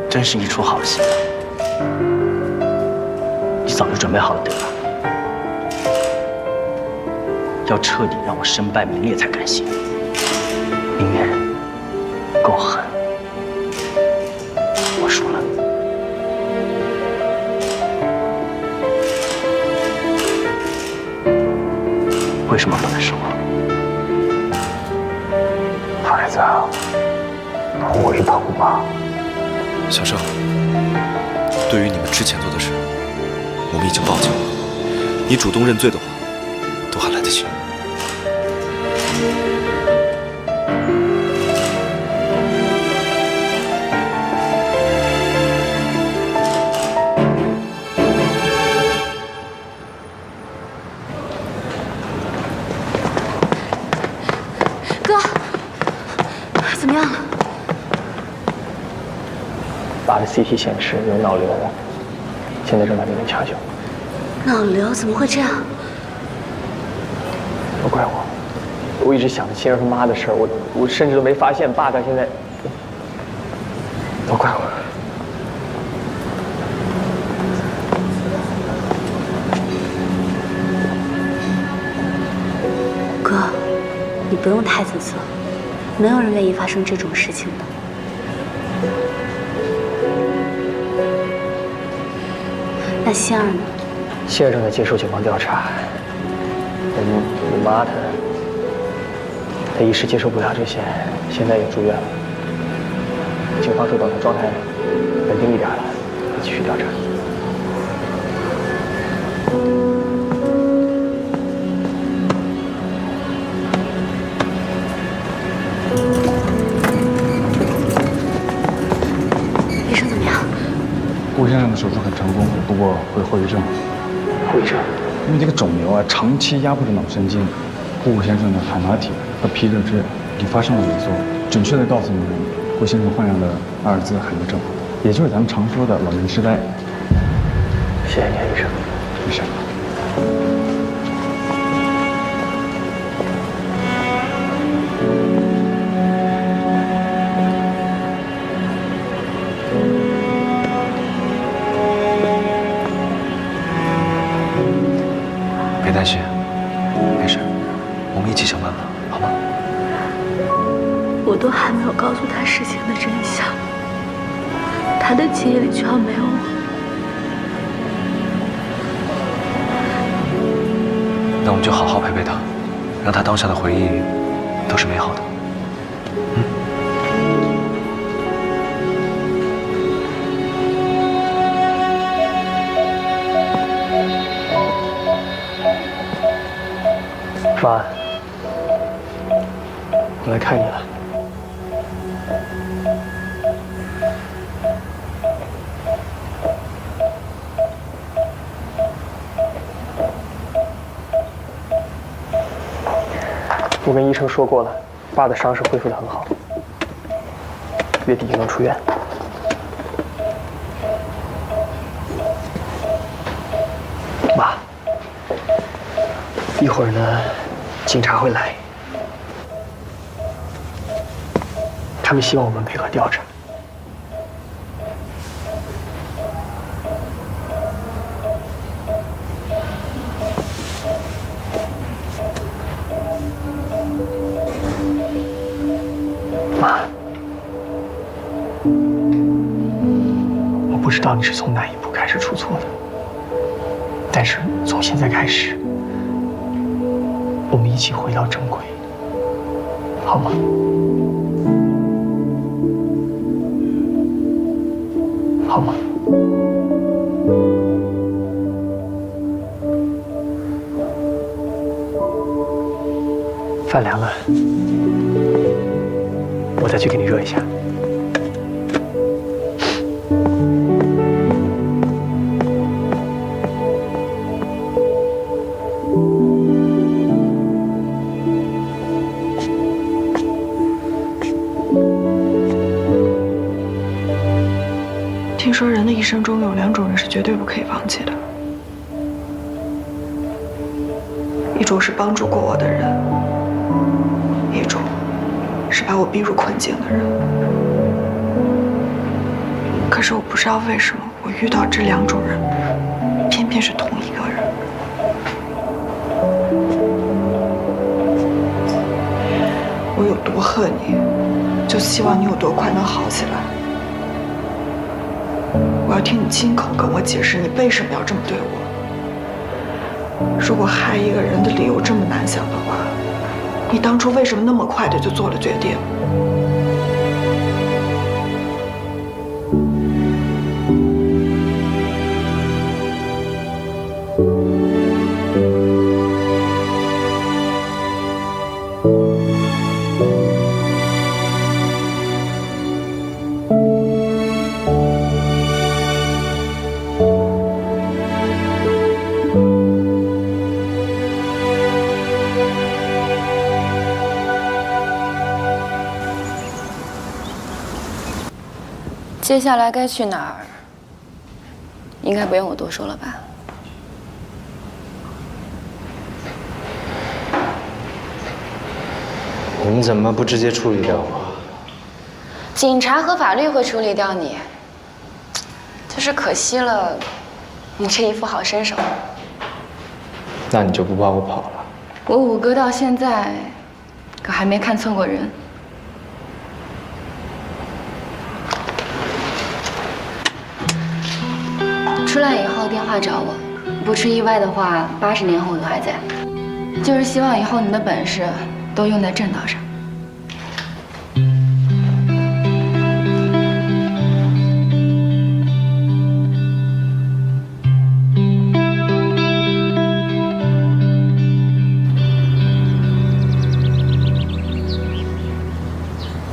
L: 真是一出好戏，你早就准备好了对吧？要彻底让我身败名裂才甘心。明月人够狠，我输了。为什么不能是我？
C: 孩子，回头吧。
F: 小盛，对于你们之前做的事，我们已经报警了。你主动认罪的话，都还来得及。
M: 哥，怎么样了？
L: 爸的 CT 显示有脑瘤，现在正在给你抢救。
M: 脑瘤怎么会这样？
L: 都怪我，我一直想着亲儿和妈的事儿，我甚至都没发现爸他现在，都怪我。
M: 哥，你不用太自责，没有人愿意发生这种事情的。那希儿呢？
L: 希儿正在接受警方调查。你妈她一时接受不了这些，现在也住院了。警方说等她状态稳定一点了，会继续调查。
M: 医生怎么样？
Q: 顾先生的手术很成功，不过会有后遗症。
L: 后遗症？
Q: 因为这个肿瘤啊，长期压迫着脑神经，顾先生的海马体和皮质质已经发生了萎缩。准确的告诉你们，顾先生患上了阿尔兹海默症，也就是咱们常说的老年痴呆。
L: 谢谢你，医生。
Q: 没事。
F: 别担心，没事，我们一起想办法，好吗？
M: 我都还没有告诉他事情的真相，他的记忆里就要没有我。
F: 那我们就好好陪陪他，让他当下的回忆都是美好的。
L: 妈，我来看你了。我跟医生说过了，爸的伤势恢复得很好，月底就能出院。妈，一会儿呢，警察会来，他们希望我们配合调查。妈，我不知道你是从哪一步开始出错的，但是从现在开始，我们一起回到正轨，好吗？好吗？饭凉了，我再去给你热一下。
K: 听说人的一生中有2种人是绝对不可以放弃的，一种是帮助过我的人，一种是把我逼入困境的人。可是我不知道为什么，我遇到这2种人，偏偏是同一个人。我有多恨你，就希望你有多快能好起来。我要听你亲口跟我解释你为什么要这么对我。如果害一个人的理由这么难想的话，你当初为什么那么快的就做了决定？
R: 接下来该去哪儿？应该不用我多说了吧？
S: 你们怎么不直接处理掉我？
R: 警察和法律会处理掉你，就是可惜了你这一副好身手。
S: 那你就不怕我跑了？
R: 我武哥到现在可还没看错过人。出来以后电话找我，不出意外的话，80年后都还在。就是希望以后你的本事都用在正道上。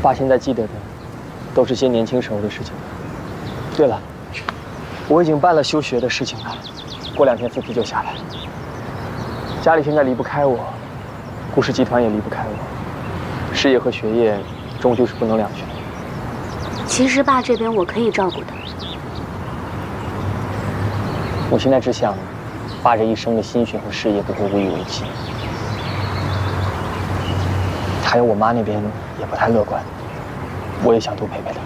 L: 爸现在记得的，都是些年轻时候的事情。对了，我已经办了休学的事情了，过2天复批就下来。家里现在离不开我，顾氏集团也离不开我，事业和学业终究是不能两全。
M: 其实爸这边我可以照顾的。
L: 我现在只想，爸这一生的心血和事业不会无以为继。还有我妈那边也不太乐观，我也想多陪陪她。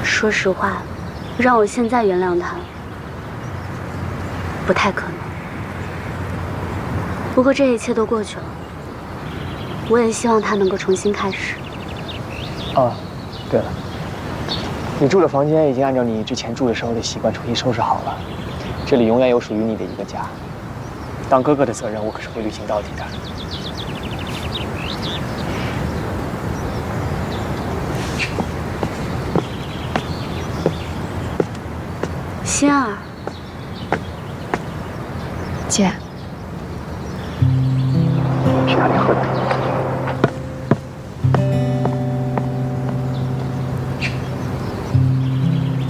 M: 说实话，让我现在原谅他，不太可能。不过这一切都过去了，我也希望他能够重新开始。
L: 啊，对了，你住的房间已经按照你之前住的时候的习惯重新收拾好了，这里永远有属于你的一个家。当哥哥的责任，我可是会履行到底的。
M: 心儿，
K: 姐，
L: 去哪里喝的？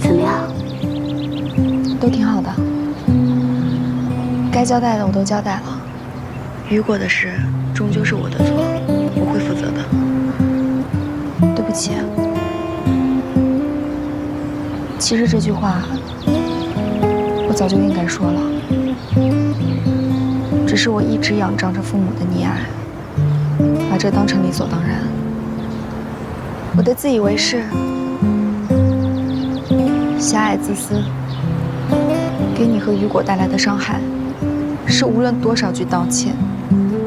M: 怎么样？
K: 都挺好的。该交代的我都交代了，雨果的事终究是我的错，我会负责的。对不起。其实这句话我早就应该说了，只是我一直仰仗着父母的溺爱，把这当成理所当然。我的自以为是、狭隘自私，给你和雨果带来的伤害，是无论多少句道歉、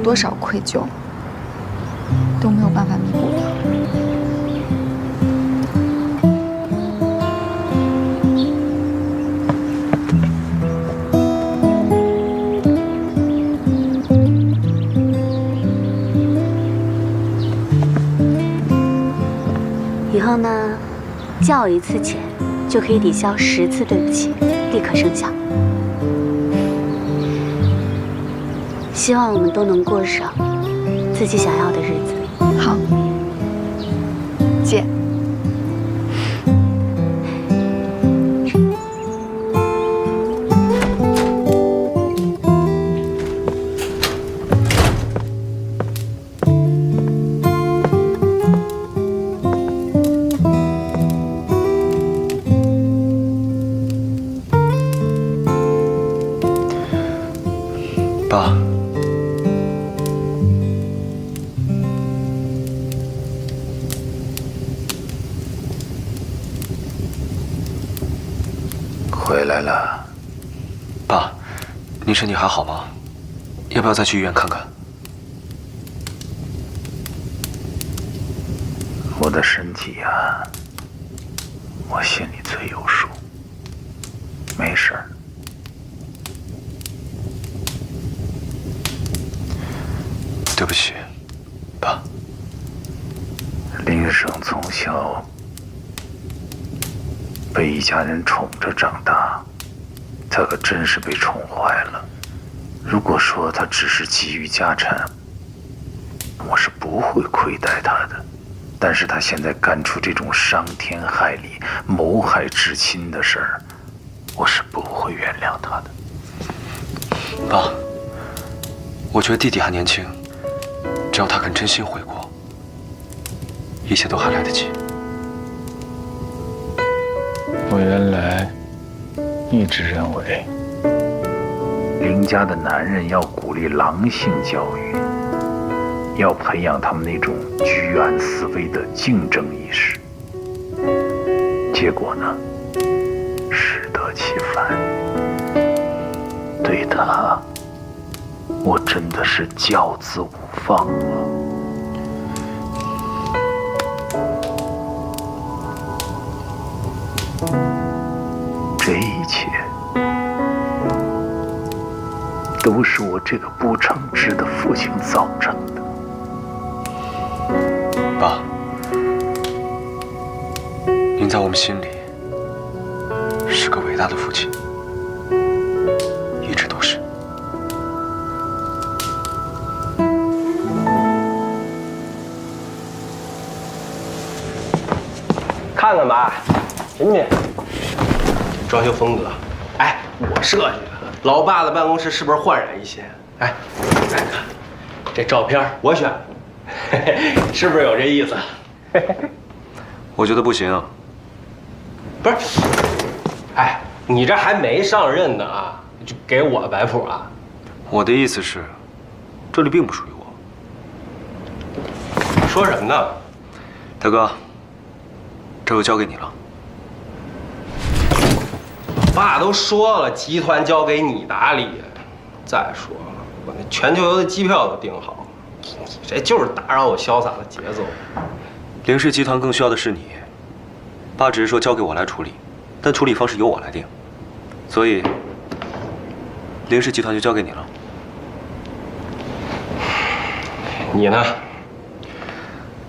K: 多少愧疚，都没有办法弥补的。
M: 以后呢，叫我一次钱，就可以抵消10次对不起，立刻生效。希望我们都能过上自己想要的日子。
K: 好，姐。
F: 爸，
C: 回来了。
F: 爸，您身体还好吗？要不要再去医院看看？
C: 我的身体呀，我心里最有数，没事儿。
F: 对不起，爸。
C: 林生从小被一家人宠着长大，他可真是被宠坏了。如果说他只是急于家产，我是不会亏待他的。但是他现在干出这种伤天害理、谋害至亲的事儿，我是不会原谅他的。
F: 爸，我觉得弟弟还年轻，只要他肯真心悔过，一切都还来得及。
C: 我原来一直认为，林家的男人要鼓励狼性教育，要培养他们那种居安思危的竞争意识。结果呢，适得其反。对他，我真的是教子无方啊。这一切都是我这个不称职的父亲造成的。
F: 爸，您在我们心里是个伟大的父亲，一直都是。
T: 看看吧，品品，装修风格，哎，我设计的。老爸的办公室是不是焕然一新？哎，再看这照片，我选的，嘿嘿，是不是有这意思？嘿嘿，
F: 我觉得不行。
T: 不是，哎，你这还没上任呢啊，就给我摆谱啊？
F: 我的意思是，这里并不属于我。
T: 说什么呢？
F: 大哥，这就交给你了。
T: 爸都说了，集团交给你打理。再说了，我那全球游的机票都订好了，你这就是打扰我潇洒的节奏。
F: 凌氏集团更需要的是你。爸只是说交给我来处理，但处理方式由我来定，所以凌氏集团就交给你了。
T: 你呢？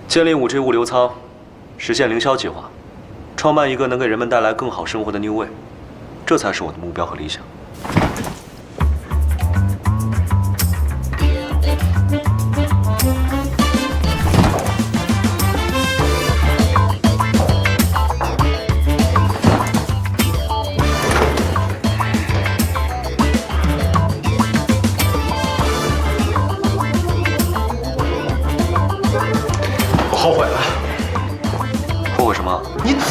F: 建立5G 物流仓，实现零销计划，创办一个能给人们带来更好生活的 New Way。这才是我的目标和理想。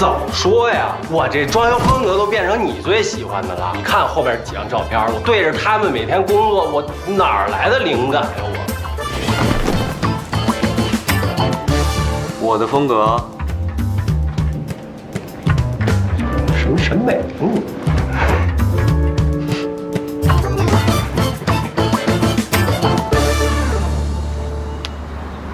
T: 怎么说呀？我这装修风格都变成你最喜欢的了。你看后边几张照片，我对着他们每天工作，我哪儿来的灵感呀？
F: 我的风格，
T: 什么审美？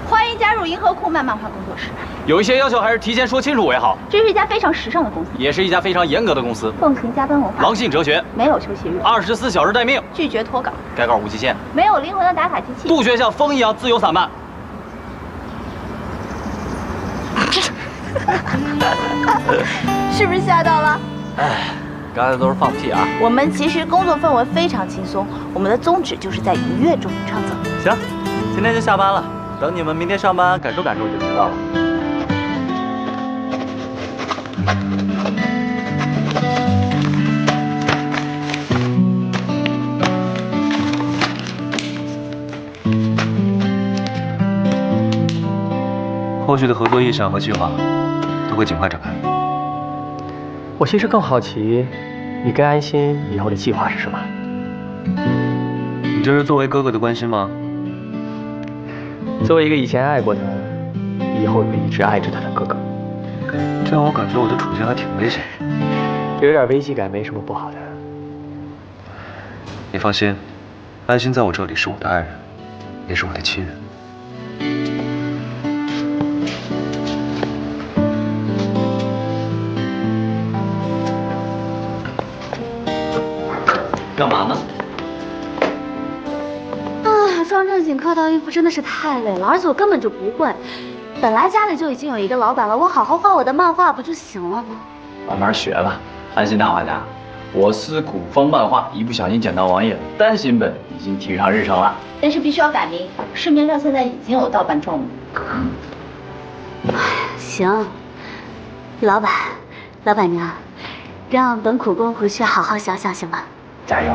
J: 欢迎加入银河酷漫漫画工作室。
B: 有一些要求还是提前说清楚为好。
J: 这是一家非常时尚的公司，
B: 也是一家非常严格的公司，
J: 奉行加班文化，
B: 狼性哲学，
J: 没有休息日
B: ，24小时待命，
J: 拒绝脱稿，
B: 改稿无期限，
J: 没有灵魂的打卡机器，
B: 杜绝像风一样自由散漫。
J: 是不是吓到了？
B: 哎，刚才都是放屁啊！
J: 我们其实工作氛围非常轻松，我们的宗旨就是在愉悦中创造。
B: 行，今天就下班了，等你们明天上班感受感受就知道了。
F: 后续的合作意向和计划都会尽快展开。
L: 我其实更好奇，你跟安心以后的计划是什么？
F: 你这是作为哥哥的关心吗？
L: 作为一个以前爱过的，以后也会一直爱着他的哥哥，
F: 这样我感觉我的处境还挺危险。
L: 有点危机感没什么不好的。
F: 你放心，安心在我这里是我的爱人，也是我的亲人。
B: 干嘛呢？
M: 装正经客套衣服真的是太累了，而且我根本就不会。本来家里就已经有一个老板了，我好好画我的漫画不就行了吗？
B: 慢慢学吧，安心大画家。我司古风漫画一不小心捡到网页单行本已经提上日程了，
J: 但是必须要改名，市面上现在已经有盗版状物。
M: 行，老板娘，让本苦工回去好好想想行吗？
B: 加油！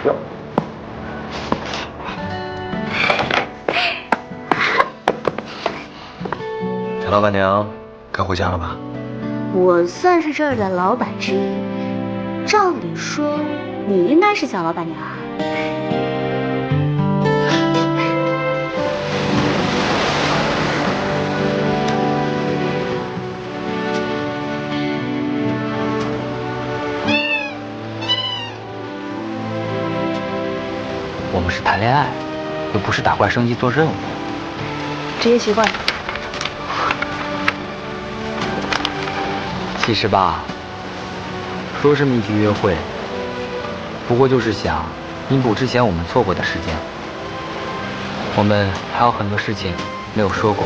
B: 哟，
F: 田老板娘，该回家了吧？
M: 我算是这儿的老板之一，照理说你应该是小老板娘啊。
H: 我们是谈恋爱，又不是打怪升级做任务。
J: 职业习惯。
H: 其实吧，说是密集约会，不过就是想弥补之前我们错过的时间。我们还有很多事情没有说过，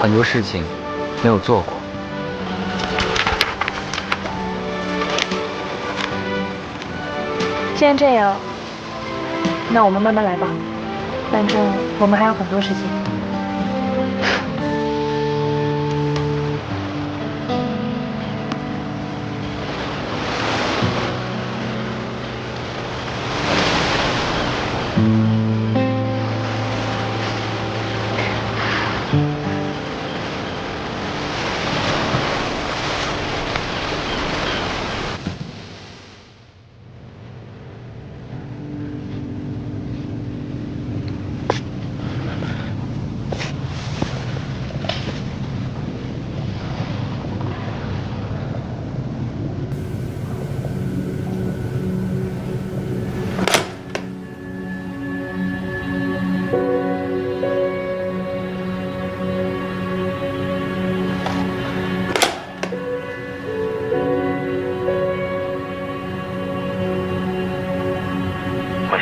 H: 很多事情没有做过。
J: 既然这样，那我们慢慢来吧，反正我们还有很多事情。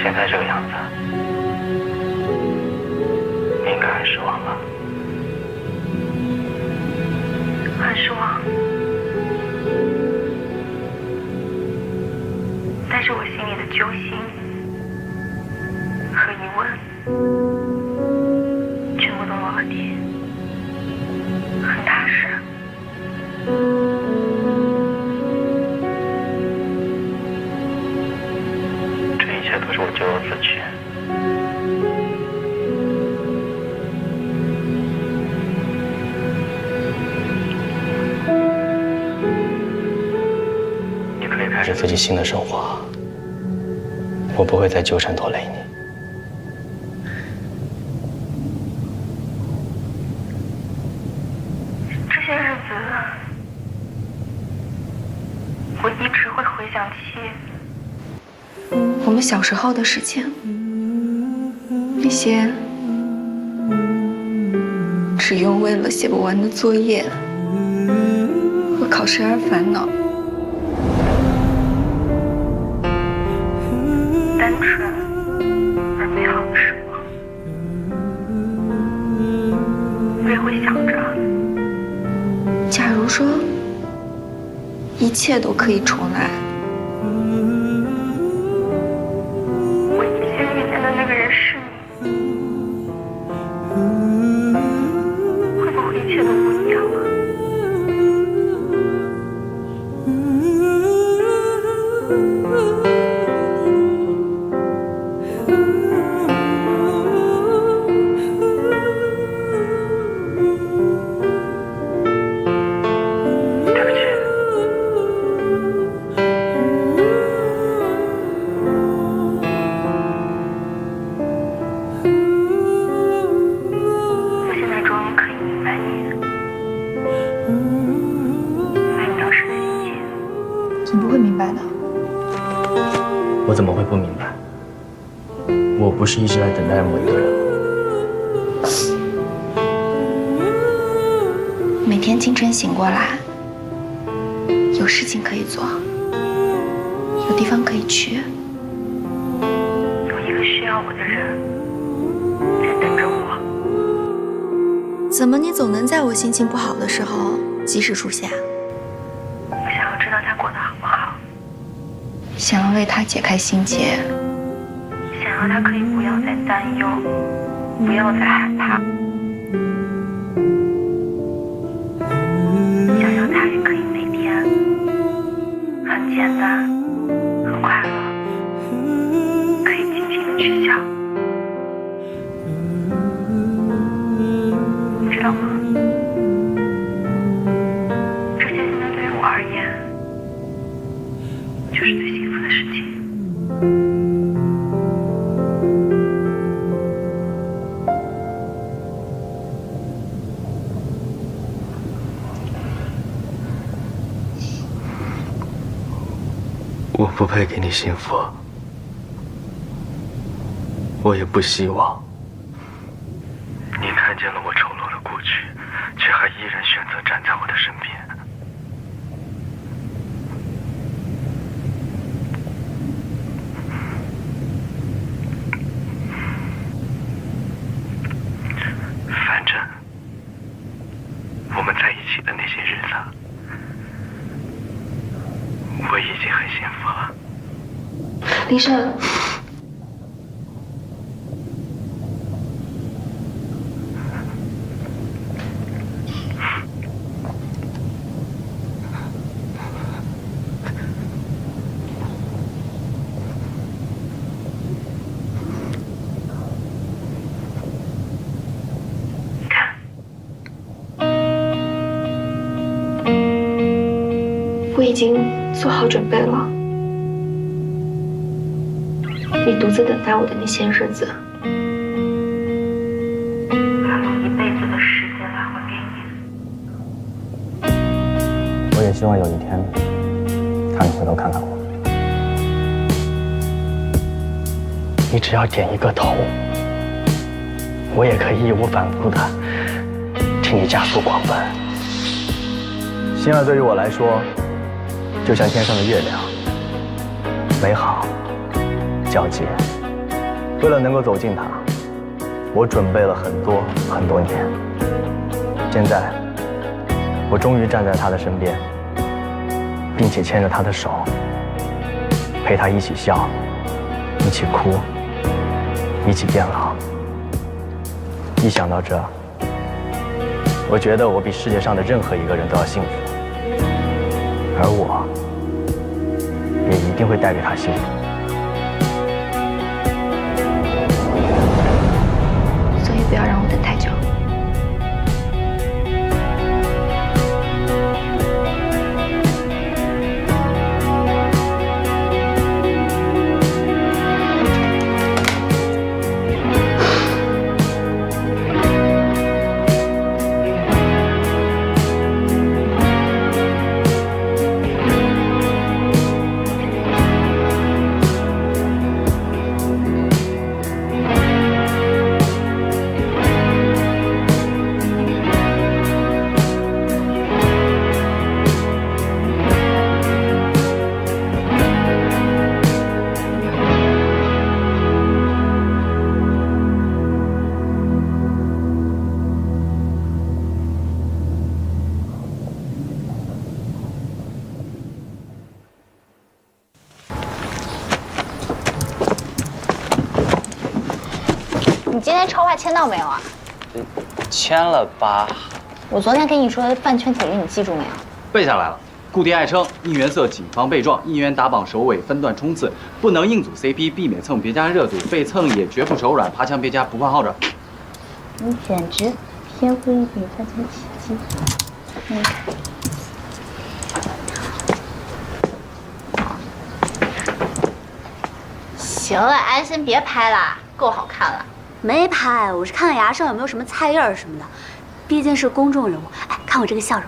A: 现在这个样子，你应该很失望吧？
E: 很失望，但是我心里的揪心和疑问全部都落了地，很踏实。
A: 这一切都是我咎由自取。自己新的生活，我不会再纠缠拖累你。
J: 这些日子，我一直会回想起
K: 我们小时候的事情，那些只用为了写不完的作业和考试而烦恼，
J: 单纯而美好的时光。我也会想着，
K: 假如说一切都可以重来，
J: 我以前遇见的那个人是你，会不会一切都不一样了？
A: 我怎么会不明白？我不是一直在等待某一个人吗？
K: 每天清晨醒过来，有事情可以做，有地方可以去，
J: 有一个需要我的人在等着我。
K: 怎么你总能在我心情不好的时候及时出现？
J: 我想要知道他过得好不好，
K: 想要为他解开心结，
J: 想要他可以不要再担忧，不要再害怕，想要他也可以每天很简单很快乐，可以尽情的去笑，你知道吗？这些现在对于我而言就是最幸福的事情。
A: 我不配给你幸福，我也不希望。您看见了我丑陋的过去，却还依然选择站在我的身边。反正我们在一起的那些日子，我已经很幸福了。
K: 林胜，我已经做好准备了。你独自等待我的那些日子，
J: 我要用一辈子的时间来还给你。
A: 我也希望有一天，他能回头看看我。你只要点一个头，我也可以义无反顾的替你加速狂奔。心儿对于我来说，就像天上的月亮，美好、皎洁。为了能够走近它，我准备了很多年。现在，我终于站在他的身边，并且牵着他的手，陪他一起笑，一起哭，一起变老。一想到这，我觉得我比世界上的任何一个人都要幸福，而我也一定会带给他幸福。
K: 所以不要让我等太久。
E: 你今天超话签到没有啊？
B: 签了吧？
E: 我昨天跟你说的饭圈铁律，你记住没有？
B: 背下来了。固定爱称，应援色谨防被撞，应援打榜首尾分段冲刺，不能硬组 CP， 避免蹭别家热度，被蹭也绝不手软，爬墙别家不换号着。
E: 你简直天赋异禀，再见奇迹。行了，安心别拍了，够好看了。
M: 没拍，我是看看牙上有没有什么菜印儿什么的，毕竟是公众人物。哎，看我这个笑容。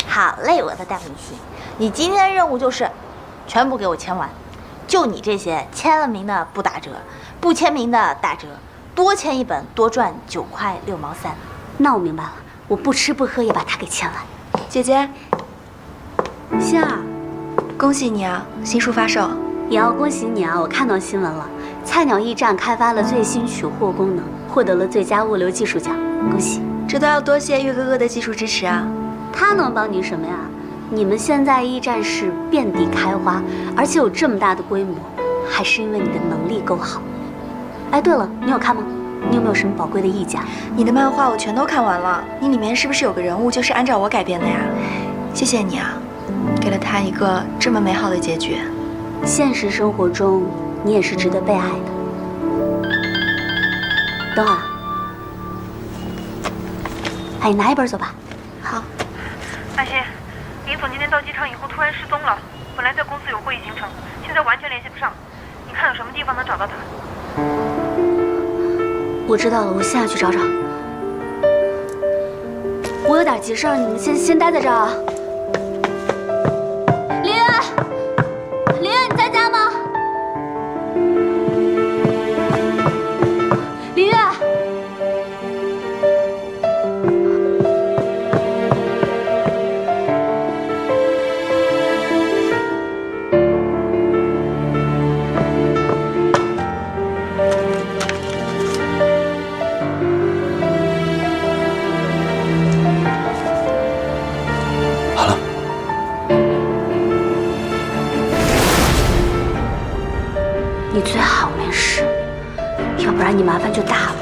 E: 好嘞，我的大明星，你今天的任务就是全部给我签完，就你这些签了名的不打折，不签名的打折，多签一本多赚9块6毛3。
M: 那我明白了，我不吃不喝也把它给签完。
R: 姐姐，
M: 心儿，
R: 恭喜你啊，新书发售。
M: 也要恭喜你啊，我看到新闻了，菜鸟驿站开发了最新取货功能，获得了最佳物流技术奖，恭喜！
R: 这都要多谢月哥哥的技术支持啊。
M: 他能帮你什么呀？你们现在驿站是遍地开花，而且有这么大的规模，还是因为你的能力够好。哎，对了，你有看吗？你有没有什么宝贵的意见？
R: 你的漫画我全都看完了，你里面是不是有个人物就是按照我改编的呀？谢谢你啊，给了他一个这么美好的结局。
M: 现实生活中，你也是值得被爱的。等会儿，哎，你拿一本走吧。
R: 好。
J: 安心，林总今天到机场以后突然失踪了，本来在公司有会议行程，现在完全联系不上。你看有什么地方能找到他？
M: 我知道了，我现在去找找。我有点急事儿，你们先待在这儿啊。林月，林月，你在家吗？林月。你最好没事，要不然你麻烦就大了。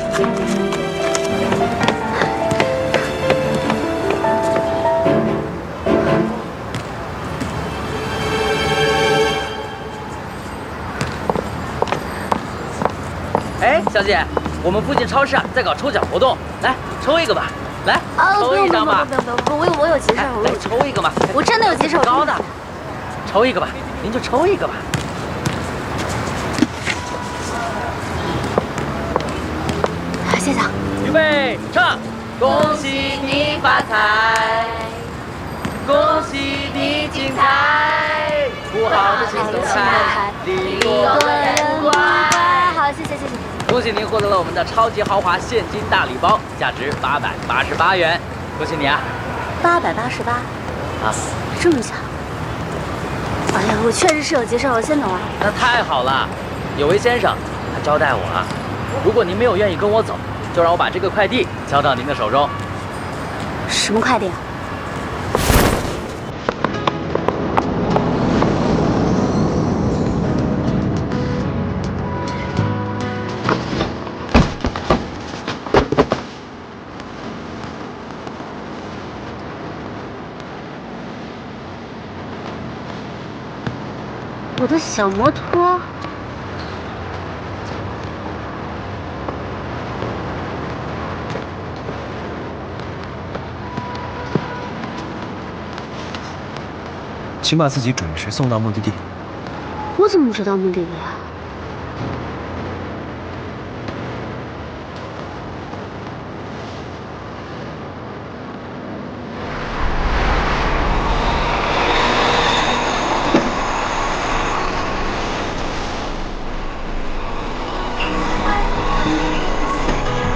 U: 哎，小姐，我们附近超市啊在搞抽奖活动，来抽一个吧，来抽一张吧。
M: 不，我有急事，
U: 来抽一个嘛。
M: 我真的有急事，
U: 高的，抽一个吧，您就抽一个吧。
M: 谢谢。
U: 预备，唱！恭喜你发财，恭喜你精彩，不好的心都开，利落的人乖。
M: 好，谢谢。
U: 恭喜您获得了我们的超级豪华现金大礼包，价值888元，恭喜你啊
M: ！888
U: 啊，
M: 这么巧？哎呀，我确实是有急事，我先走了。
U: 那太好了，有位先生他交代我啊，如果您没有愿意跟我走，就让我把这个快递交到您的手中。
M: 什么快递啊？我的小摩托。
F: 请把自己准时送到目的地。
M: 我怎么知道目的地啊？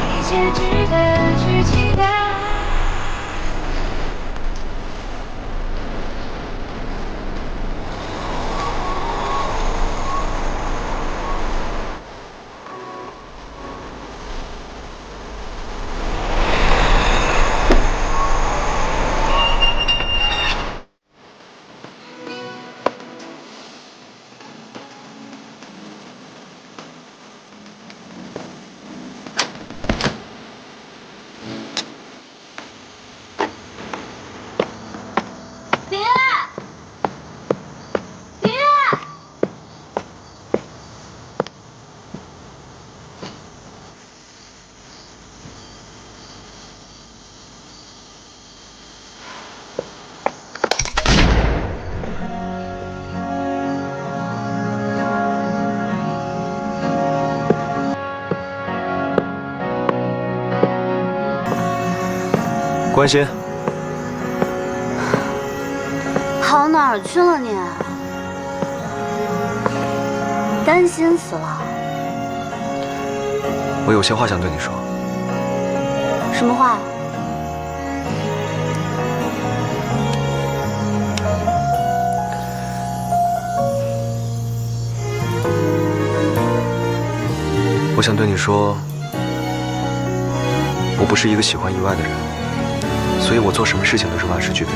J: 一切值得去期待。
F: 关心。
M: 跑哪儿去了你？担心死了。
F: 我有些话想对你说。
M: 什么话？
F: 我想对你说，我不是一个喜欢意外的人，所以我做什么事情都是万事俱备。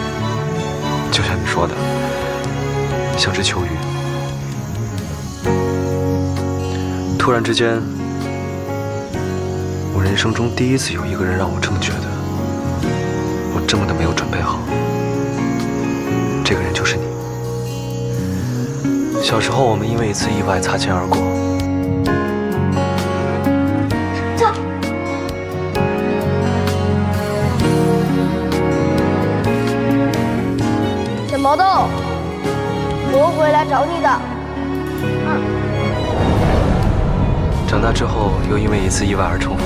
F: 就像你说的，像只球鱼，突然之间，我人生中第一次有一个人让我这么觉得，我这么的没有准备好。这个人就是你。小时候我们因为一次意外擦肩而过。
D: 小毛豆，我会回来找你的。
F: 长大之后，又因为一次意外而重逢。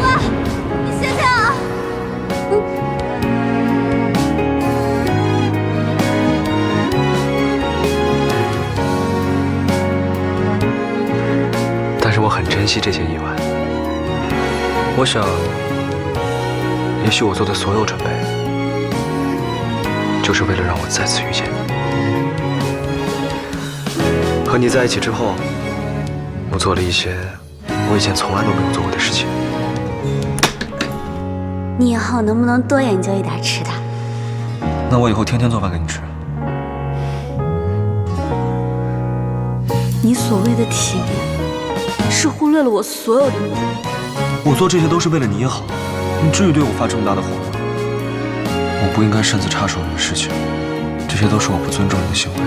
E: 哇，你醒醒啊！
F: 但是我很珍惜这些意外。我想，也许我做的所有准备，就是为了让我再次遇见你。和你在一起之后，我做了一些我以前从来都没有做过的事情。
M: 你以后能不能多研究一点吃的？
F: 那我以后天天做饭给你吃。
M: 你所谓的体面，是忽略了我所有的努力。
F: 我做这些都是为了你好，你至于对我发这么大的火吗？我不应该擅自插手你的事情，这些都是我不尊重你的行为。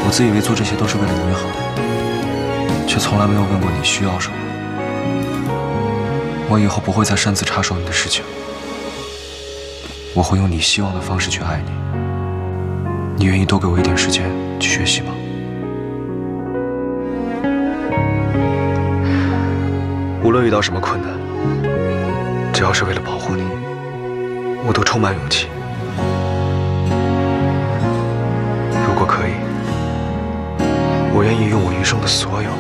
F: 我自以为做这些都是为了你好，却从来没有问过你需要什么。我以后不会再擅自插手你的事情，我会用你希望的方式去爱你。你愿意多给我一点时间去学习吗？无论遇到什么困难，只要是为了保护你，我都充满勇气。如果可以，我愿意用我余生的所有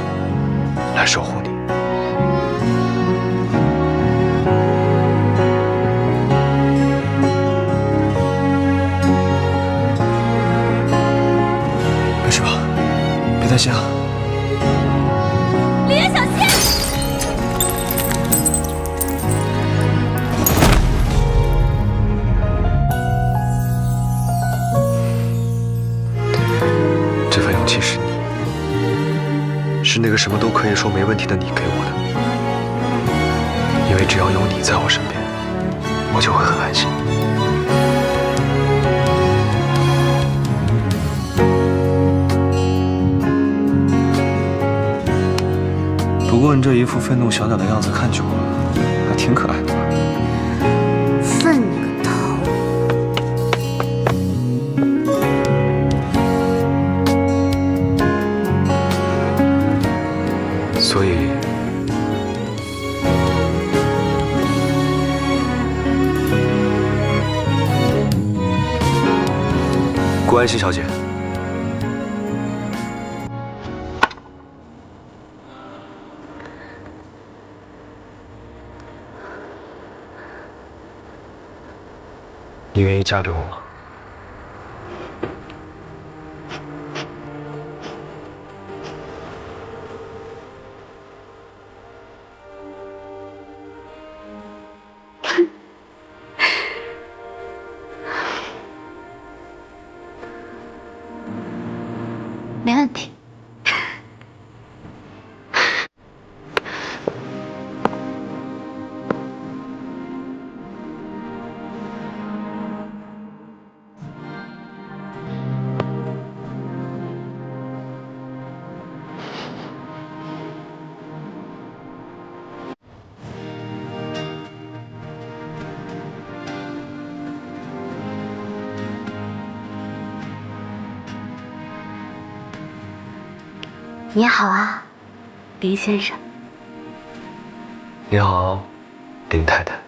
F: 来守护你。没事吧？别担心啊。
E: 李渊，小心！
F: 这份勇气是你，是那个什么都可以说没问题的你给我的。因为只要有你在我身边，我就会很安心。不过你这一副愤怒小鸟的样子看久了，还挺可爱的吧？
M: 愤你个头！
F: 所以，顾安心小姐，你愿意嫁给我吗？
M: 没问题。你好啊，林先生。
F: 你好，林太太。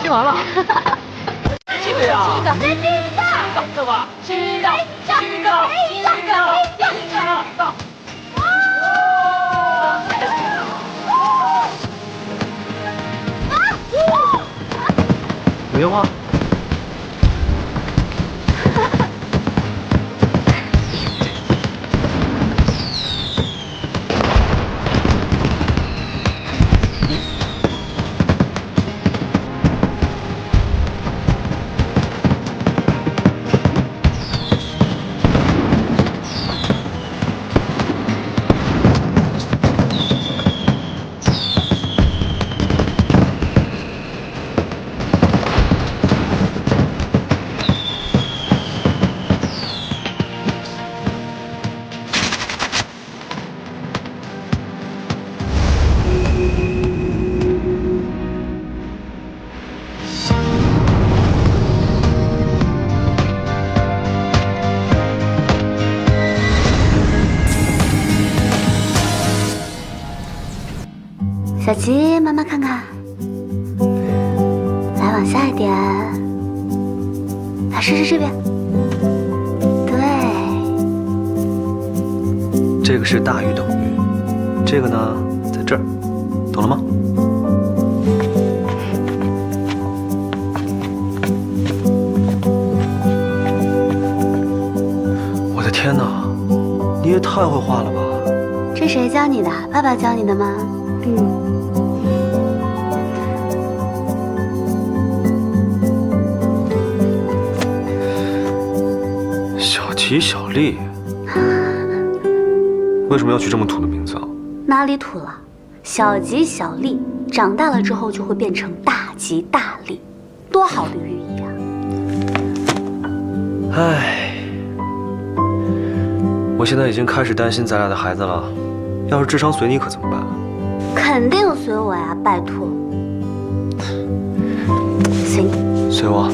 U: 听完了。对呀，这个吧，这个。
F: 有烟花。
M: 小琪，妈妈看看，来往下一点，来试试这边，对，
F: 这个是大于等于，这个呢在这儿，懂了吗？我的天哪，你也太会画了吧！
M: 这谁教你的？爸爸教你的吗？
F: 小吉、小丽，为什么要取这么土的名字啊？
M: 哪里土了？小吉、小丽长大了之后就会变成大吉大利，多好的寓意啊！
F: 唉，我现在已经开始担心咱俩的孩子了。要是智商随你可怎么办？
M: 肯定随我呀，拜托。随你。
F: 随我。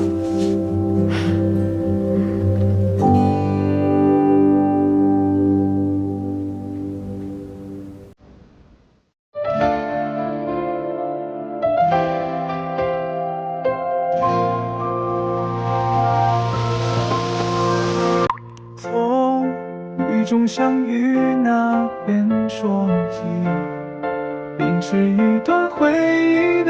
I: 从雨中相遇那边说起，凝视一段回忆